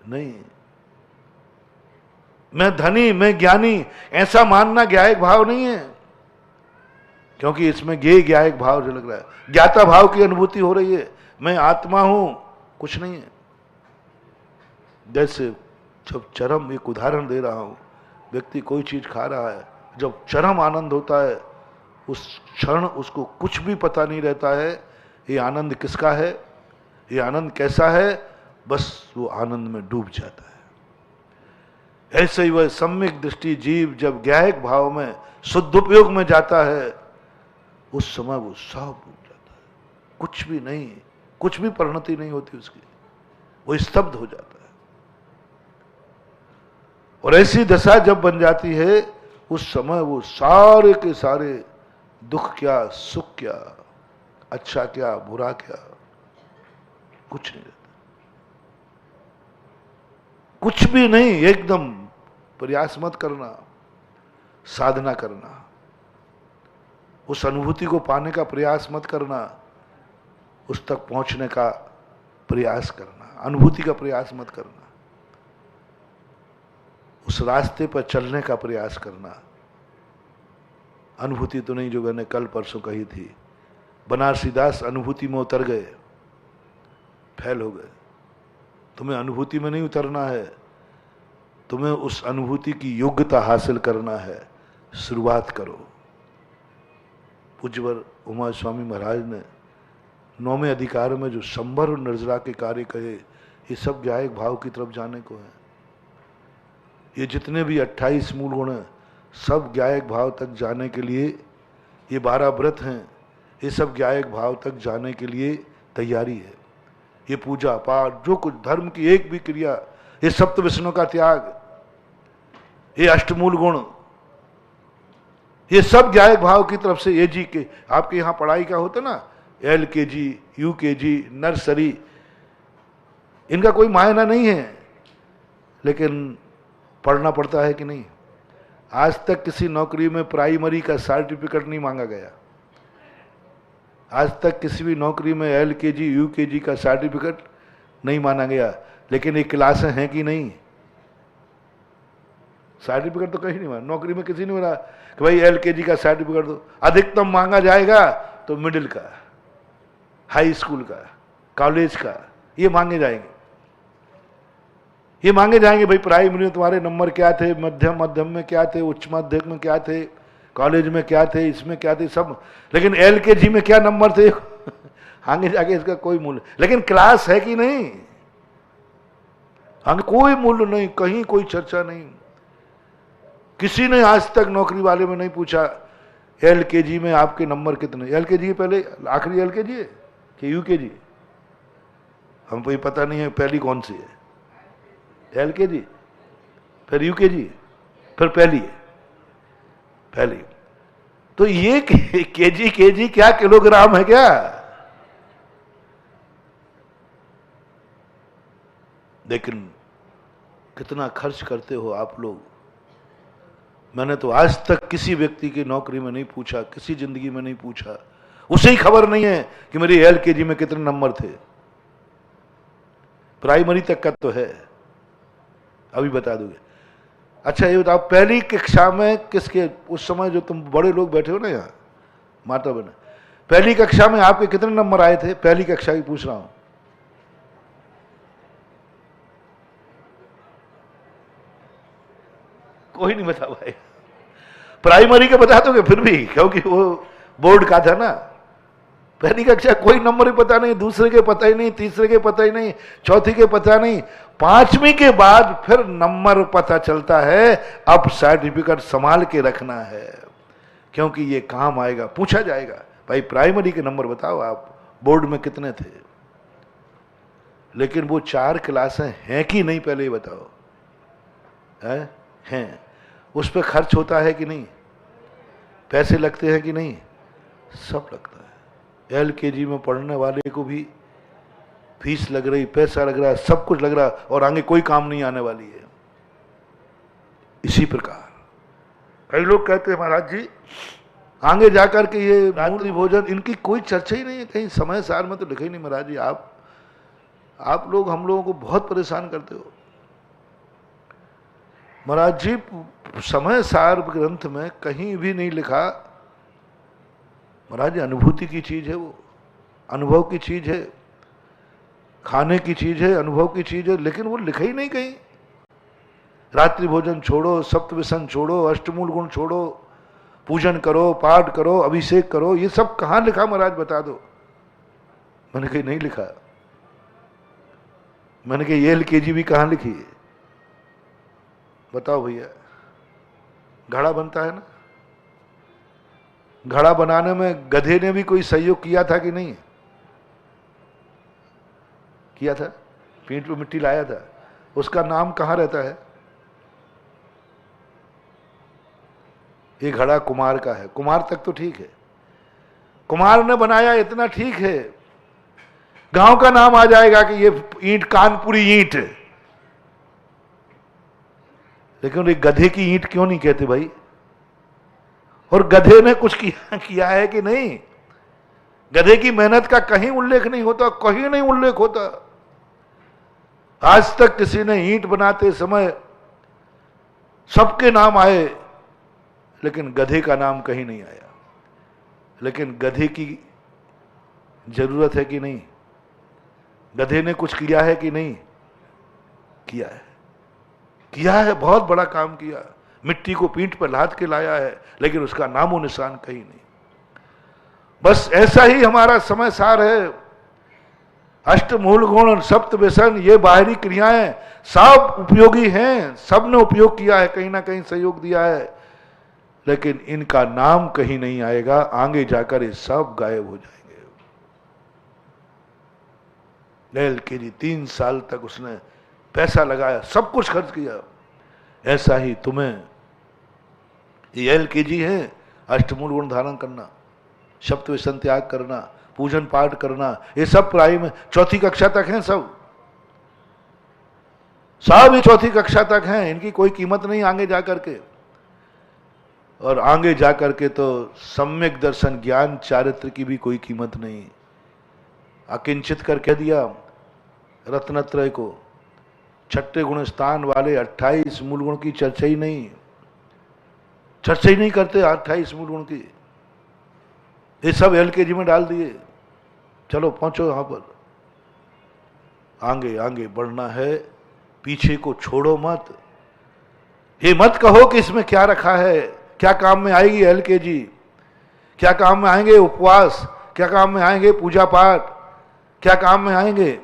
नहीं, मैं धनी, मैं ज्ञानी, ऐसा मानना ज्ञायक भाव नहीं है, क्योंकि इसमें ज्ञायक भाव झलक रहा है। ज्ञाता भाव की अनुभूति हो रही है, मैं आत्मा हूं, कुछ नहीं है। जैसे जब चरम, एक उदाहरण दे रहा हूं, व्यक्ति कोई चीज खा रहा है, जब चरम आनंद होता है, उस क्षण उसको कुछ भी पता नहीं रहता है ये आनंद किसका है, ये आनंद कैसा है, बस वो आनंद में डूब जाता है। ऐसे ही वह सम्यक दृष्टि जीव जब ज्ञायक भाव में शुद्धोपयोग में जाता है, उस समय वो सब डूब जाता है, कुछ भी नहीं, कुछ भी परिणति नहीं होती उसकी, वो स्तब्ध हो जाता है। और ऐसी दशा जब बन जाती है, उस समय वो सारे के सारे दुख क्या, सुख क्या, अच्छा क्या, बुरा क्या, कुछ नहीं रहता, कुछ भी नहीं। एकदम प्रयास मत करना, साधना करना, उस अनुभूति को पाने का प्रयास मत करना, उस तक पहुंचने का प्रयास करना, अनुभूति का प्रयास मत करना, उस रास्ते पर चलने का प्रयास करना। अनुभूति तो नहीं, जो मैंने कल परसों कही थी, बनारसी दास अनुभूति में उतर गए, फेल हो गए। तुम्हें अनुभूति में नहीं उतरना है, तुम्हें उस अनुभूति की योग्यता हासिल करना है। शुरुआत करो। पूज्यवर उमा स्वामी महाराज ने 9वें अधिकार में जो संभर और निर्जरा के कार्य कहे, ये सब ज्ञायक भाव की तरफ जाने को है। ये जितने भी 28 मूल गुण हैं, सब ज्ञायक भाव तक जाने के लिए, ये 12 व्रत हैं, ये सब ज्ञायक भाव तक जाने के लिए तैयारी है। ये पूजा पाठ, जो कुछ धर्म की एक भी क्रिया, ये सप्त विष्णु का त्याग, ये अष्टमूल गुण, ये सब ज्ञायक भाव की तरफ से। ये जी के आपके यहाँ पढ़ाई का होता ना, LKG, UKG, नर्सरी, इनका कोई मायना नहीं है, लेकिन पढ़ना पड़ता है कि नहीं। आज तक किसी नौकरी में प्राइमरी का सर्टिफिकेट नहीं मांगा गया, आज तक किसी भी नौकरी में LKG, UKG का सर्टिफिकेट नहीं माना गया, लेकिन ये क्लासें हैं कि नहीं। सर्टिफिकेट तो कहीं नहीं माना, नौकरी में किसी ने बोला कि भाई LKG का सर्टिफिकेट दो। अधिकतम मांगा जाएगा तो मिडिल का, हाई स्कूल का, कॉलेज का, ये मांगे जाएंगे, ये मांगे जाएंगे। भाई प्राइमरी में तुम्हारे नंबर क्या थे, मध्यम में क्या थे, उच्च माध्यमिक में क्या थे, कॉलेज में क्या थे, इसमें क्या थे, सब। लेकिन LKG में क्या नंबर थे आगे जाके इसका कोई मूल्य, लेकिन क्लास है कि नहीं, आगे कोई मूल्य नहीं, कहीं कोई चर्चा नहीं। किसी ने आज तक नौकरी वाले में नहीं पूछा LKG में आपके नंबर कितने। LKG के पहले आखिरी LKG है कि UKG, हमको ये पता नहीं है पहली कौन सी है। LKG, फिर UKG, फिर पहली है, पहली। तो ये KG क्या किलोग्राम है क्या? लेकिन कितना खर्च करते हो आप लोग। मैंने तो आज तक किसी व्यक्ति की नौकरी में नहीं पूछा, किसी जिंदगी में नहीं पूछा, उसे ही खबर नहीं है कि मेरी LKG में कितने नंबर थे। प्राइमरी तक का तो है, अभी बता दोगे। अच्छा ये बताओ, पहली कक्षा में किसके, उस समय जो तुम बड़े लोग बैठे हो ना यहाँ, माता बहन, पहली कक्षा में आपके कितने नंबर आए थे? पहली कक्षा की पूछ रहा हूं। कोई नहीं बता पाएगा। प्राइमरी का बता दोगे फिर भी, क्योंकि वो बोर्ड का था ना। पहली कक्षा कोई नंबर ही पता नहीं, दूसरे के पता ही नहीं, तीसरे के पता ही नहीं, चौथी के पता नहीं, पांचवी के बाद फिर नंबर पता चलता है। अब सर्टिफिकेट संभाल के रखना है, क्योंकि ये काम आएगा। पूछा जाएगा, भाई प्राइमरी के नंबर बताओ, आप बोर्ड में कितने थे? लेकिन वो 4 क्लासें हैं कि नहीं, पहले ही बताओ। हैं। उस पर खर्च होता है कि नहीं? पैसे लगते हैं कि नहीं? सब लगता है। LKG में पढ़ने वाले को भी फीस लग रही, पैसा लग रहा है, सब कुछ लग रहा है, और आगे कोई काम नहीं आने वाली है। इसी प्रकार कई लोग कहते हैं महाराज जी आगे जाकर के ये रात्रि भोजन, इनकी कोई चर्चा ही नहीं है कहीं, समय सार में तो लिखा ही नहीं। महाराज जी आप लोग हम लोगों को बहुत परेशान करते हो। महाराज जी समय सार ग्रंथ में कहीं भी नहीं लिखा। महाराज जी अनुभूति की चीज है, वो अनुभव की चीज है, खाने की चीज है, अनुभव की चीज है, लेकिन वो लिखा ही नहीं कहीं। रात्रि भोजन छोड़ो, सप्तव्यसन छोड़ो, अष्टमूल गुण छोड़ो, पूजन करो, पाठ करो, अभिषेक करो, ये सब कहां लिखा महाराज बता दो। मैंने कहीं नहीं लिखा। मैंने कहा ये LKG भी कहां लिखी है बताओ भैया। घड़ा बनता है ना, घड़ा बनाने में गधे ने भी कोई सहयोग किया था कि नहीं किया था? पीठ पे मिट्टी लाया था, उसका नाम कहां रहता है? ये घड़ा कुमार का है। कुमार तक तो ठीक है, कुमार ने बनाया इतना ठीक है, गांव का नाम आ जाएगा कि ये ईंट कानपुरी ईंट है। लेकिन ये गधे की ईंट क्यों नहीं कहते भाई? और गधे ने कुछ किया है कि नहीं? गधे की मेहनत का कहीं उल्लेख नहीं होता, कहीं नहीं उल्लेख होता। आज तक किसी ने ईंट बनाते समय सबके नाम आए, लेकिन गधे का नाम कहीं नहीं आया। लेकिन गधे की जरूरत है कि नहीं? गधे ने कुछ किया है कि नहीं किया है? किया है, बहुत बड़ा काम किया। मिट्टी को पीठ पर लाद के लाया है, लेकिन उसका नामो निशान कहीं नहीं। बस ऐसा ही हमारा समय सार है। अष्टमूल गुण, सप्त व्यसन, ये बाहरी क्रियाएं सब उपयोगी हैं, सब ने उपयोग किया है, कहीं ना कहीं सहयोग दिया है, लेकिन इनका नाम कहीं नहीं आएगा। आगे जाकर ये सब गायब हो जाएंगे। LKG 3 साल तक उसने पैसा लगाया, सब कुछ खर्च किया। ऐसा ही तुम्हें ये LKG है, अष्टमूल गुण धारण करना, सप्त व्यसन त्याग करना, पूजन पाठ करना, ये सब पढ़ाई में 4ठी कक्षा तक हैं। सब ये 4ठी कक्षा तक हैं, इनकी कोई कीमत नहीं आगे जाकर के। और आगे जाकर के तो सम्यक दर्शन, ज्ञान, चारित्र की भी कोई कीमत नहीं। अकिंचित कर कह दिया रत्नत्रय को। छठे गुण स्थान वाले 28 मूल गुण की चर्चा ही नहीं करते। 28 मूल गुण की ये सब LKG में डाल दिए। चलो पहुंचो यहां पर, आगे आगे बढ़ना है, पीछे को छोड़ो मत। ये मत कहो कि इसमें क्या रखा है, क्या काम में आएगी LKG, क्या काम में आएंगे उपवास, क्या काम में आएंगे पूजा पाठ, क्या काम में आएंगे?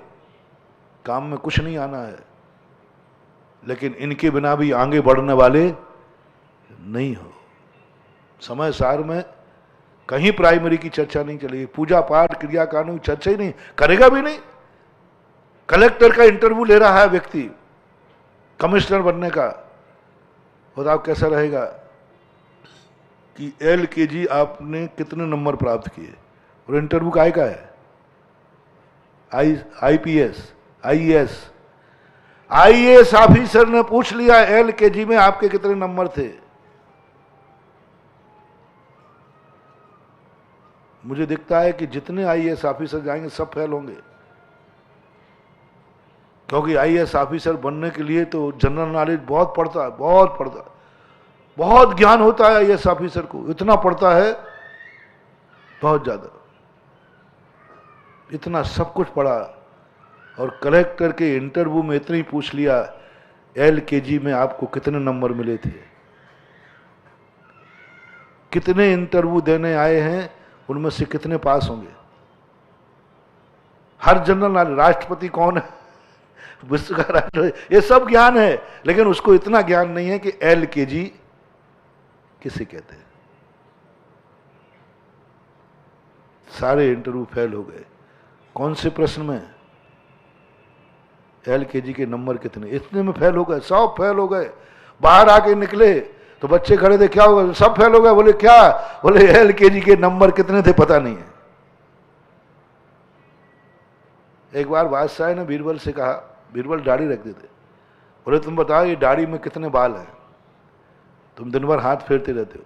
काम में कुछ नहीं आना है। लेकिन इनके बिना भी आगे बढ़ने वाले नहीं हो। समय सार में कहीं प्राइमरी की चर्चा नहीं चलेगी। पूजा पाठ, क्रिया कानून चर्चा ही नहीं, करेगा भी नहीं। कलेक्टर का इंटरव्यू ले रहा है व्यक्ति कमिश्नर बनने का, बताओ कैसा रहेगा कि LKG आपने कितने नंबर प्राप्त किए, और इंटरव्यू काय का है? IPS, IAS ऑफिसर ने पूछ लिया LKG में आपके कितने नंबर थे। मुझे दिखता है कि जितने IAS ऑफिसर जाएंगे सब फेल होंगे, क्योंकि IAS ऑफिसर बनने के लिए तो जनरल नॉलेज बहुत पड़ता है, बहुत ज्ञान होता है IAS ऑफिसर को। इतना पड़ता है, बहुत ज्यादा, इतना सब कुछ पढ़ा। और कलेक्टर के इंटरव्यू में इतना ही पूछ लिया LKG में आपको कितने नंबर मिले थे। कितने इंटरव्यू देने आए हैं, उनमें से कितने पास होंगे? हर जनरल नॉलेज, राष्ट्रपति कौन है, विश्व का राष्ट्रपति, ये सब ज्ञान है, लेकिन उसको इतना ज्ञान नहीं है कि LKG किसे कहते हैं। सारे इंटरव्यू फेल हो गए। कौन से प्रश्न में? LKG के नंबर कितने, इतने में फेल हो गए, सब फेल हो गए। बाहर आके निकले तो बच्चे खड़े थे, क्या होगा, सब फेल हो गए। बोले क्या? बोले LKG के नंबर कितने थे पता नहीं है। एक बार बादशाह ने बीरबल से कहा, बीरबल दाढ़ी रखते थे, बोले तुम बताओ ये दाढ़ी में कितने बाल हैं, तुम दिन भर हाथ फेरते रहते हो।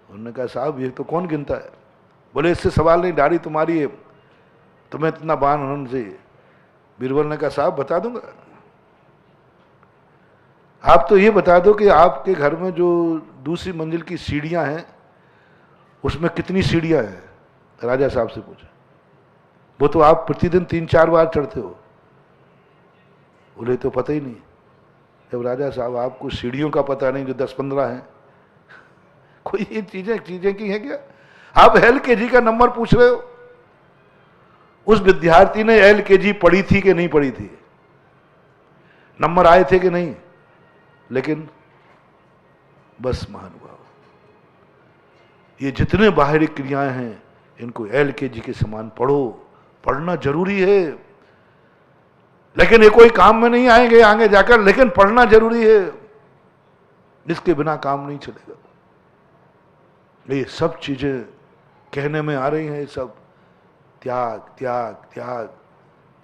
उन्होंने कहा साहब ये तो कौन गिनता है। बोले इससे सवाल नहीं, दाढ़ी तुम्हारी है, तुम्हें इतना बाल होना चाहिए। बीरबल ने कहा साहब बता दूंगा, आप तो ये बता दो कि आपके घर में जो दूसरी मंजिल की सीढ़ियां हैं उसमें कितनी सीढ़ियां हैं। राजा साहब से पूछा, वो तो आप प्रतिदिन 3-4 बार चढ़ते हो। बोले तो पता ही नहीं। जब राजा साहब आपको सीढ़ियों का पता नहीं जो 10-15 हैं, कोई ये चीजें की है क्या? आप LKG का नंबर पूछ रहे हो। उस विद्यार्थी ने LKG पढ़ी थी कि नहीं पढ़ी थी, नंबर आए थे कि नहीं, लेकिन बस महानुभाव, ये जितने बाहरी क्रियाएं हैं इनको LKG के समान पढ़ो। पढ़ना जरूरी है, लेकिन ये कोई काम में नहीं आएंगे आगे जाकर, लेकिन पढ़ना जरूरी है, इसके बिना काम नहीं चलेगा। ये सब चीजें कहने में आ रही हैं, ये सब त्याग त्याग त्याग।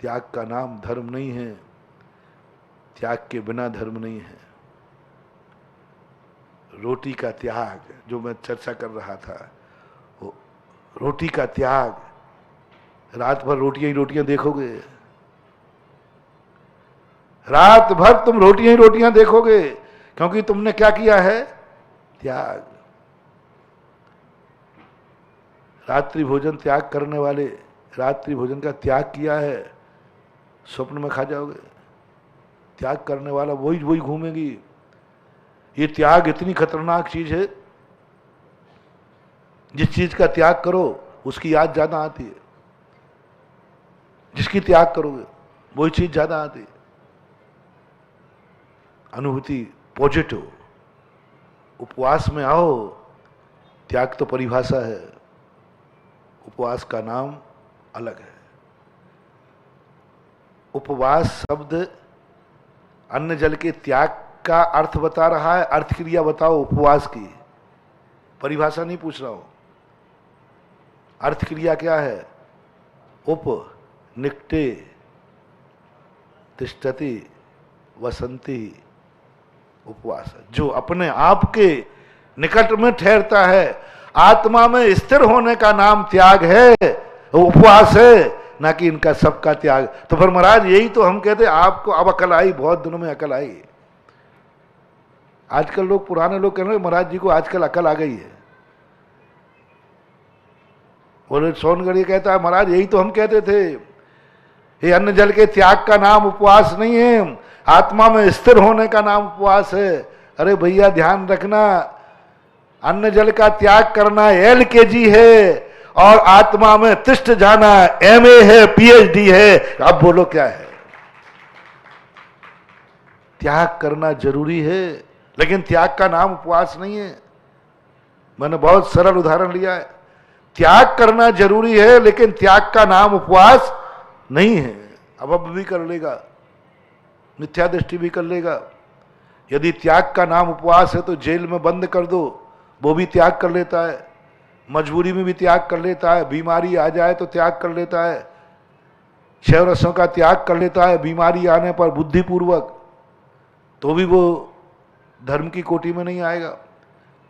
त्याग का नाम धर्म नहीं है, त्याग के बिना धर्म नहीं है। रोटी का त्याग जो मैं चर्चा कर रहा था, वो रोटी का त्याग, रात भर रोटियां ही रोटियां देखोगे, रात भर तुम रोटियां ही रोटियां देखोगे, क्योंकि तुमने क्या किया है? त्याग। रात्रि भोजन त्याग करने वाले, रात्रि भोजन का त्याग किया है, स्वप्न में खा जाओगे। त्याग करने वाला वही वही घूमेगी। ये त्याग इतनी खतरनाक चीज है, जिस चीज का त्याग करो उसकी याद ज्यादा आती है, जिसकी त्याग करोगे वही चीज ज्यादा आती है। अनुभूति पॉजिटिव। उपवास में आओ, त्याग तो परिभाषा है, उपवास का नाम अलग है। उपवास शब्द अन्न जल के त्याग का अर्थ बता रहा है। अर्थ क्रिया बताओ उपवास की, परिभाषा नहीं पूछ रहा हूं। अर्थ क्रिया क्या है? उप निकटे तिष्ठति वसंती उपवास, जो अपने आप के निकट में ठहरता है, आत्मा में स्थिर होने का नाम त्याग है, उपवास है, ना कि इनका सबका त्याग। तो फिर महाराज यही तो हम कहते, आपको अब अकल आई, बहुत दिनों में अकल आई। आजकल लोग, पुराने लोग कह रहे हैं महाराज जी को आजकल अकल आ गई है। बोले सोनगढ़ ये कहता है महाराज यही तो हम कहते थे, ये अन्न जल के त्याग का नाम उपवास नहीं है, आत्मा में स्थिर होने का नाम उपवास है। अरे भैया ध्यान रखना, अन्न जल का त्याग करना LKG है, और आत्मा में तिष्ठ जाना MA है, PhD है। अब बोलो क्या है? त्याग करना जरूरी है, लेकिन त्याग का नाम उपवास नहीं है। मैंने बहुत सरल उदाहरण लिया है। त्याग करना जरूरी है, लेकिन त्याग का नाम उपवास नहीं है। अब भी कर लेगा, मिथ्या दृष्टि भी कर लेगा। यदि त्याग का नाम उपवास है तो जेल में बंद कर दो, वो भी त्याग कर लेता है। मजबूरी में भी त्याग कर लेता है, बीमारी आ जाए तो त्याग कर लेता है, छह रसों का त्याग कर लेता है बीमारी आने पर बुद्धिपूर्वक, तो भी वो धर्म की कोटि में नहीं आएगा।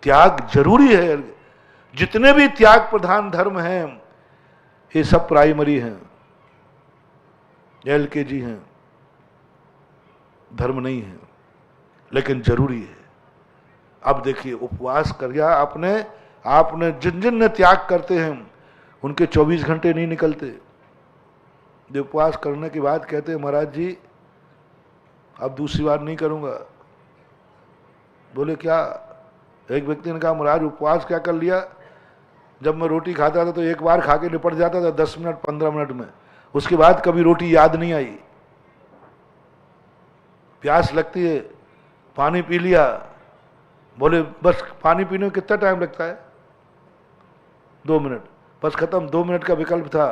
त्याग जरूरी है। जितने भी त्याग प्रधान धर्म हैं ये सब प्राइमरी हैं, LKG हैं, धर्म नहीं है, लेकिन जरूरी है। अब देखिए उपवास कर गया आपने जिन जिन ने त्याग करते हैं उनके 24 घंटे नहीं निकलते। जो उपवास करने के बाद कहते हैं महाराज जी अब दूसरी बार नहीं करूंगा। बोले क्या? एक व्यक्ति ने कहा महाराज उपवास क्या कर लिया, जब मैं रोटी खाता था तो एक बार खा के निपट जाता था 10 मिनट 15 मिनट में, उसके बाद कभी रोटी याद नहीं आई। प्यास लगती है, पानी पी लिया, बोले बस पानी पीने में कितना टाइम लगता है? 2 मिनट, बस खत्म। 2 मिनट का विकल्प था,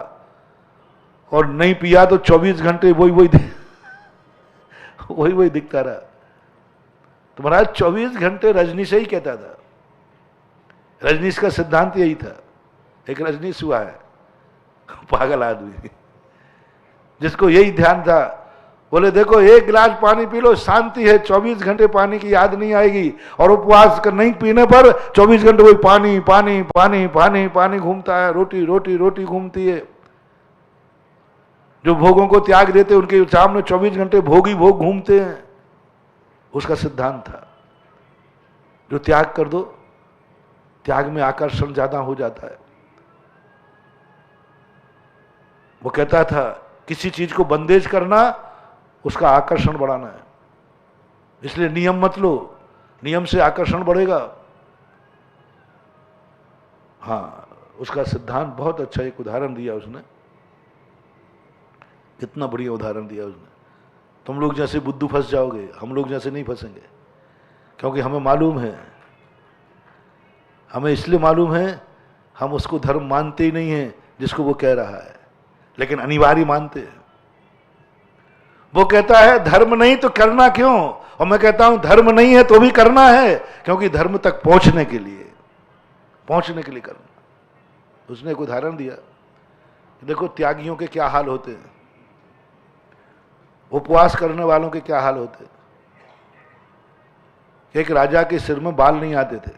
और नहीं पिया तो 24 घंटे वही वही दिखता रहा। तो महाराज 24 घंटे रजनीश ही कहता था। रजनीश का सिद्धांत यही था। एक रजनीश हुआ है पागल आदमी, जिसको यही ध्यान था। बोले देखो, एक गिलास पानी पी लो, शांति है, 24 घंटे पानी की याद नहीं आएगी। और उपवास कर नहीं पीने पर 24 घंटे वही पानी पानी पानी पानी पानी घूमता है, रोटी रोटी रोटी घूमती है। जो भोगों को त्याग देते उनके सामने 24 घंटे भोग ही भोग घूमते हैं। उसका सिद्धांत था, जो त्याग कर दो, त्याग में आकर्षण ज्यादा हो जाता है। वो कहता था किसी चीज को बंदेज करना, उसका आकर्षण बढ़ाना है। इसलिए नियम मत लो, नियम से आकर्षण बढ़ेगा। हाँ, उसका सिद्धांत बहुत अच्छा एक उदाहरण दिया उसने, कितना बढ़िया उदाहरण दिया उसने। तुम लोग जैसे बुद्धू फंस जाओगे, हम लोग जैसे नहीं फंसेंगे, क्योंकि हमें मालूम है, हमें इसलिए मालूम है, हम उसको धर्म मानते ही नहीं है जिसको वो कह रहा है, लेकिन अनिवार्य मानते हैं। वो कहता है धर्म नहीं तो करना क्यों, और मैं कहता हूं धर्म नहीं है तो भी करना है, क्योंकि धर्म तक पहुंचने के लिए करना। उसने एक उदाहरण दिया, देखो त्यागियों के क्या हाल होते हैं, उपवास करने वालों के क्या हाल होते हैं। एक राजा के सिर में बाल नहीं आते थे,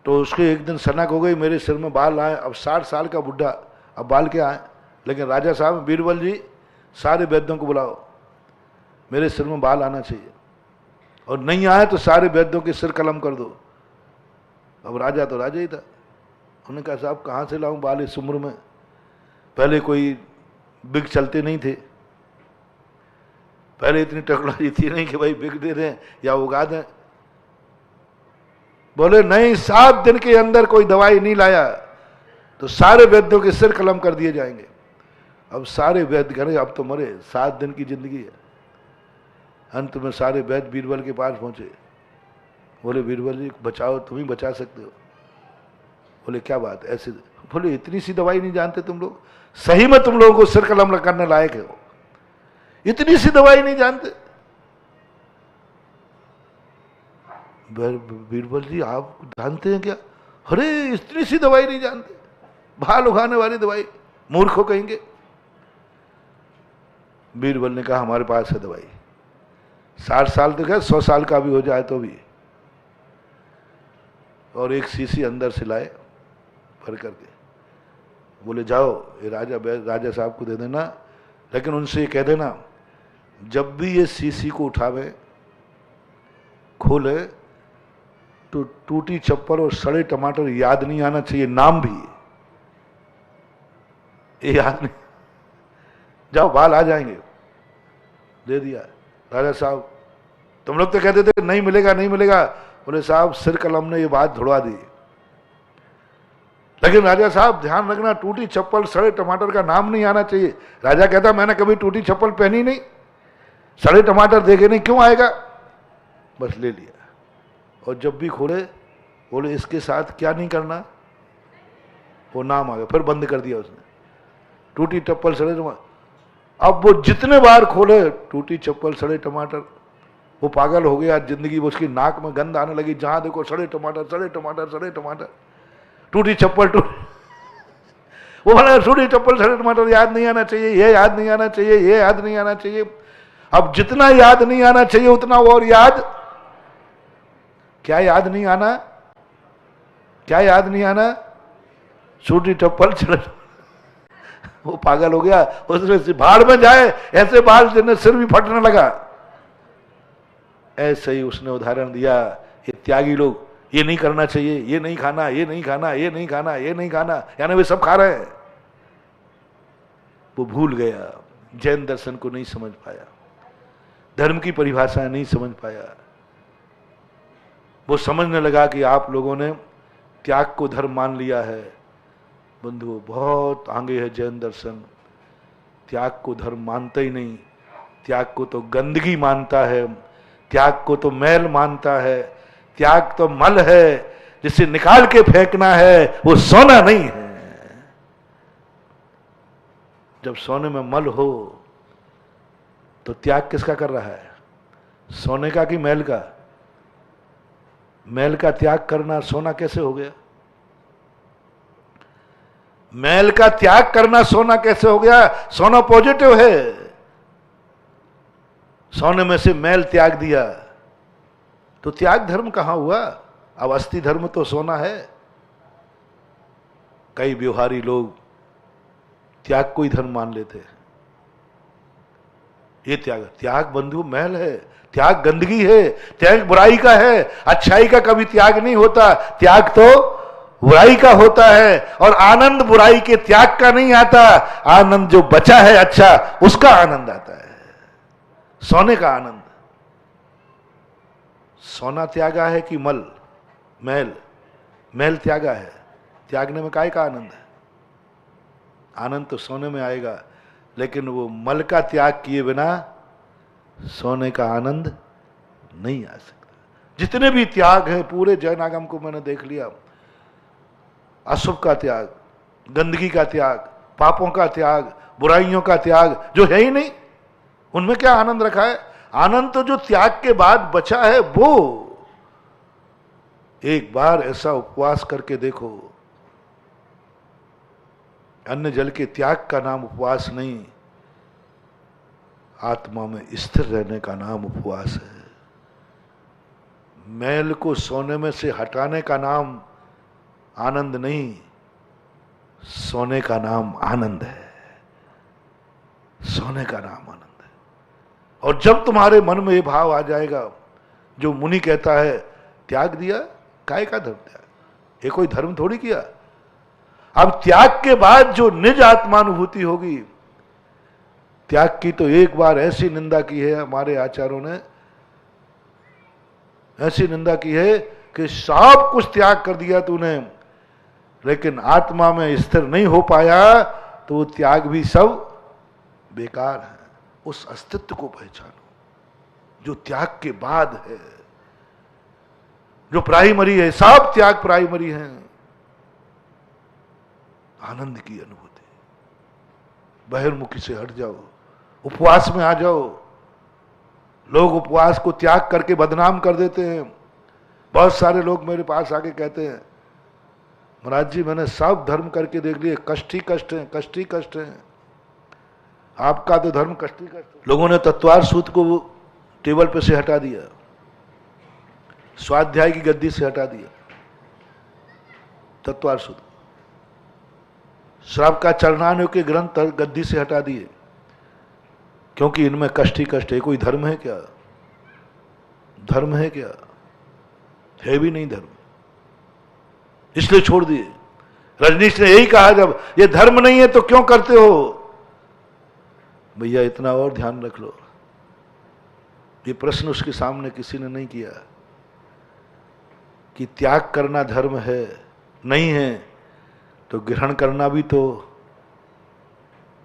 तो उसके एक दिन सनक हो गई, मेरे सिर में बाल आए। अब 60 साल का बुढ़ा, अब बाल क्या आए? लेकिन राजा साहब, बीरबल जी, सारे वैद्यों को बुलाओ, मेरे सिर में बाल आना चाहिए, और नहीं आए तो सारे वैद्यों के सिर कलम कर दो। अब राजा तो राजा ही था, उन्होंने कहा साहब कहाँ से लाऊं बाल इस उम्र में? पहले कोई बिग चलते नहीं थे, पहले इतनी टेक्नोलॉजी थी नहीं कि भाई बिग दे दें या उगा दें। बोले नहीं, 7 दिन के अंदर कोई दवाई नहीं लाया तो सारे वैद्यों के सिर कलम कर दिए जाएंगे। अब सारे वैद्य कह रहे अब तो मरे, 7 दिन की जिंदगी है। अंत में सारे वैद्य बीरबल के पास पहुंचे, बोले बीरबल जी बचाओ, तुम ही बचा सकते हो। बोले क्या बात ऐसे? बोले इतनी सी दवाई नहीं जानते तुम लोग? सही में तुम लोगों को सिर कलम करने लायक है, इतनी सी दवाई नहीं जानते? बीरबल जी आप जानते हैं क्या? अरे इतनी सी दवाई नहीं जानते, बाल उगाने वाली दवाई, मूर्ख हो कहेंगे। बीरबल ने कहा हमारे पास है दवाई, 60 साल तक है, 100 साल का भी हो जाए तो भी। और एक शीशी अंदर से लाए भर करके, बोले जाओ ये राजा साहब को दे देना, लेकिन उनसे ये कह देना जब भी ये शीशी को उठावे खोले तो टूटी चप्पल और सड़े टमाटर याद नहीं आना चाहिए, नाम भी ये याद नहीं। जाओ बाल आ जाएंगे। दे दिया। राजा साहब, तुम लोग तो कहते थे नहीं मिलेगा नहीं मिलेगा। बोले साहब सिर कलम ने ये बात धुड़वा दी, लेकिन राजा साहब ध्यान रखना टूटी चप्पल सड़े टमाटर का नाम नहीं आना चाहिए। राजा कहता मैंने कभी टूटी चप्पल पहनी नहीं, सड़े टमाटर देखे नहीं, क्यों आएगा? बस ले लिया। और जब भी खोले बोले इसके साथ क्या नहीं करना, वो नाम आ गया, फिर बंद कर दिया उसने। टूटी चप्पल सड़े टमाटर, अब वो जितने बार खोले टूटी चप्पल सड़े टमाटर, वो पागल हो गया। जिंदगी वो उसकी नाक में गंध आने लगी, जहां देखो सड़े टमाटर सड़े टमाटर सड़े टमाटर, टूटी चप्पल वो बोला टूटी चप्पल सड़े टमाटर याद नहीं आना चाहिए, ये याद नहीं आना चाहिए, ये याद नहीं आना चाहिए। अब जितना याद नहीं आना चाहिए उतना और याद, क्या याद नहीं आना, क्या याद नहीं आना? टूटी चप्पल सड़े। वो पागल हो गया, उसने भाड़ में जाए ऐसे बाल जिन्हें सिर भी फटने लगा। ऐसे ही उसने उदाहरण दिया, ये त्यागी लोग ये नहीं करना चाहिए, ये नहीं खाना, ये नहीं खाना, ये नहीं खाना, ये नहीं खाना, यानी वे सब खा रहे हैं। वो भूल गया, जैन दर्शन को नहीं समझ पाया, धर्म की परिभाषा नहीं समझ पाया। वो समझने लगा कि आप लोगों ने त्याग को धर्म मान लिया है, बंधुओं, बहुत आगे है जैन दर्शन। त्याग को धर्म मानता ही नहीं, त्याग को तो गंदगी मानता है, त्याग को तो मैल मानता है, त्याग तो मल है जिसे निकाल के फेंकना है, वो सोना नहीं है। जब सोने में मल हो तो त्याग किसका कर रहा है? सोने का कि मैल का? मैल का त्याग करना सोना कैसे हो गया? मैल का त्याग करना सोना कैसे हो गया? सोना पॉजिटिव है, सोने में से मैल त्याग दिया तो त्याग धर्म कहां हुआ? अब अस्थि धर्म तो सोना है। कई व्यवहारी लोग त्याग को ही धर्म मान लेते हैं। ये त्याग बंधु मैल है, त्याग गंदगी है, त्याग बुराई का है। अच्छाई का कभी त्याग नहीं होता, त्याग तो बुराई का होता है। और आनंद बुराई के त्याग का नहीं आता, आनंद जो बचा है अच्छा उसका आनंद आता है, सोने का आनंद। सोना त्यागा है कि मल मैल? मैल त्यागा है। त्यागने में काय का आनंद है? आनंद तो सोने में आएगा, लेकिन वो मल का त्याग किए बिना सोने का आनंद नहीं आ सकता। जितने भी त्याग है पूरे जैन आगम को मैंने देख लिया, अशुभ का त्याग, गंदगी का त्याग, पापों का त्याग, बुराइयों का त्याग जो है ही नहीं, उनमें क्या आनंद रखा है? आनंद तो जो त्याग के बाद बचा है वो। एक बार ऐसा उपवास करके देखो, अन्न जल के त्याग का नाम उपवास नहीं, आत्मा में स्थिर रहने का नाम उपवास है। मैल को सोने में से हटाने का नाम आनंद नहीं, सोने का नाम आनंद है, सोने का नाम आनंद है। और जब तुम्हारे मन में ये भाव आ जाएगा, जो मुनि कहता है त्याग दिया, काय का धर्म त्याग? ये कोई धर्म थोड़ी किया। अब त्याग के बाद जो निज आत्मानुभूति होगी, त्याग की तो एक बार ऐसी निंदा की है हमारे आचार्यों ने, ऐसी निंदा की है कि सब कुछ त्याग कर दिया तूने, लेकिन आत्मा में स्थिर नहीं हो पाया तो वो त्याग भी सब बेकार है। उस अस्तित्व को पहचानो जो त्याग के बाद है, जो प्राइमरी है। सब त्याग प्राइमरी है। आनंद की अनुभूति, बहिर्मुखी से हट जाओ, उपवास में आ जाओ। लोग उपवास को त्याग करके बदनाम कर देते हैं। बहुत सारे लोग मेरे पास आके कहते हैं, महाराज जी मैंने सब धर्म करके देख लिए, कष्ट ही कष्ट है, कष्ट ही कष्ट है। आपका तो धर्म कष्ट ही कष्ट है। लोगों ने तत्वार सूत को टेबल पे से हटा दिया, स्वाध्याय की गद्दी से हटा दिया तत्वार सूत, श्राव का चरणान्यों के ग्रंथ गद्दी से हटा दिए, क्योंकि इनमें कष्ट ही कष्ट है। कोई धर्म है क्या? धर्म है क्या? है भी नहीं धर्म, इसलिए छोड़ दिए। रजनीश ने यही कहा, जब ये धर्म नहीं है तो क्यों करते हो? भैया इतना और ध्यान रख लो, ये प्रश्न उसके सामने किसी ने नहीं किया कि त्याग करना धर्म है, नहीं है तो ग्रहण करना भी तो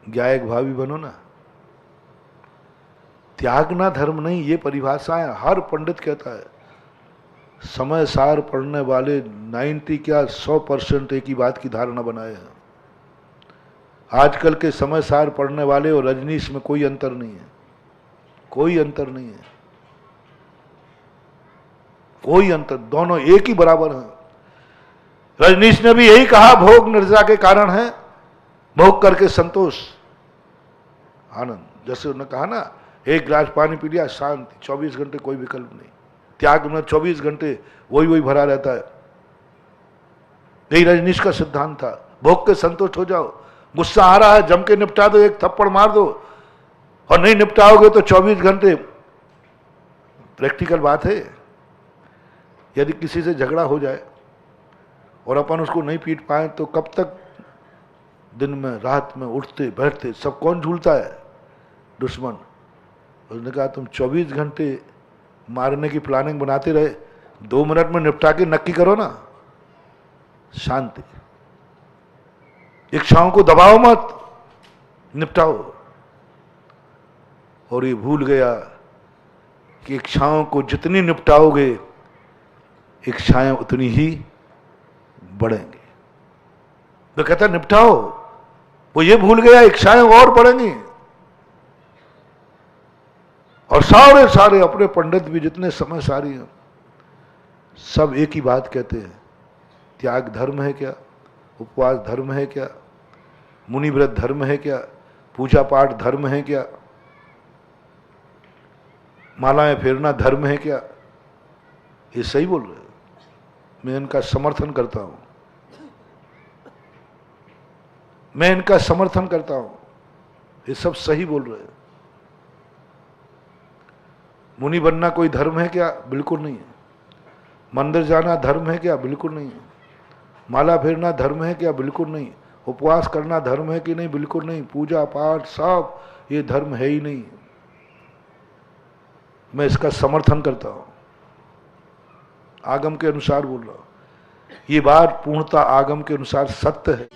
ज्ञायक भावी बनो ना। त्यागना धर्म नहीं, ये परिभाषाएं हर पंडित कहता है। समय सार पढ़ने वाले 90 क्या 100% एक ही बात की धारणा बनाए हैं। आजकल के समय सार पढ़ने वाले और रजनीश में कोई अंतर नहीं है, कोई अंतर नहीं है, कोई अंतर, दोनों एक ही बराबर हैं। रजनीश ने भी यही कहा, भोग निर्जा के कारण है, भोग करके संतोष आनंद। जैसे उन्होंने कहा ना, एक गिलास पानी पी लिया शांति, 24 घंटे कोई विकल्प नहीं। त्याग में 24 घंटे वही भरा रहता है। यही रजनीश का सिद्धांत था, भोग के संतुष्ट हो जाओ। गुस्सा आ रहा है, जम के निपटा दो, एक थप्पड़ मार दो, और नहीं निपटाओगे तो 24 घंटे। प्रैक्टिकल बात है। यदि किसी से झगड़ा हो जाए और अपन उसको नहीं पीट पाए तो कब तक दिन में रात में उठते बैठते सब कौन झूलता है? दुश्मन। उसने कहा तुम 24 घंटे मारने की प्लानिंग बनाते रहे, 2 मिनट में निपटा के नक्की करो ना, शांति। इच्छाओं को दबाओ मत, निपटाओ। और ये भूल गया कि इच्छाओं को जितनी निपटाओगे इच्छाएं उतनी ही बढ़ेंगी। तो कहता निपटाओ, वो ये भूल गया इच्छाएं और बढ़ेंगी। और सारे सारे अपने पंडित भी जितने समय सारी हैं सब एक ही बात कहते हैं, त्याग धर्म है क्या, उपवास धर्म है क्या, मुनि व्रत धर्म है क्या, पूजा पाठ धर्म है क्या, मालाएं फेरना धर्म है क्या। ये सही बोल रहे हैं, मैं इनका समर्थन करता हूं, मैं इनका समर्थन करता हूं, ये सब सही बोल रहे हैं। मुनि बनना कोई धर्म है क्या? बिल्कुल नहीं है। मंदिर जाना धर्म है क्या? बिल्कुल नहीं है। माला फेरना धर्म है क्या? बिल्कुल नहीं। उपवास करना धर्म है कि नहीं? बिल्कुल नहीं। पूजा पाठ सब ये धर्म है ही नहीं। मैं इसका समर्थन करता हूं, आगम के अनुसार बोल रहा हूं। ये बात पूर्णतः आगम के अनुसार सत्य है।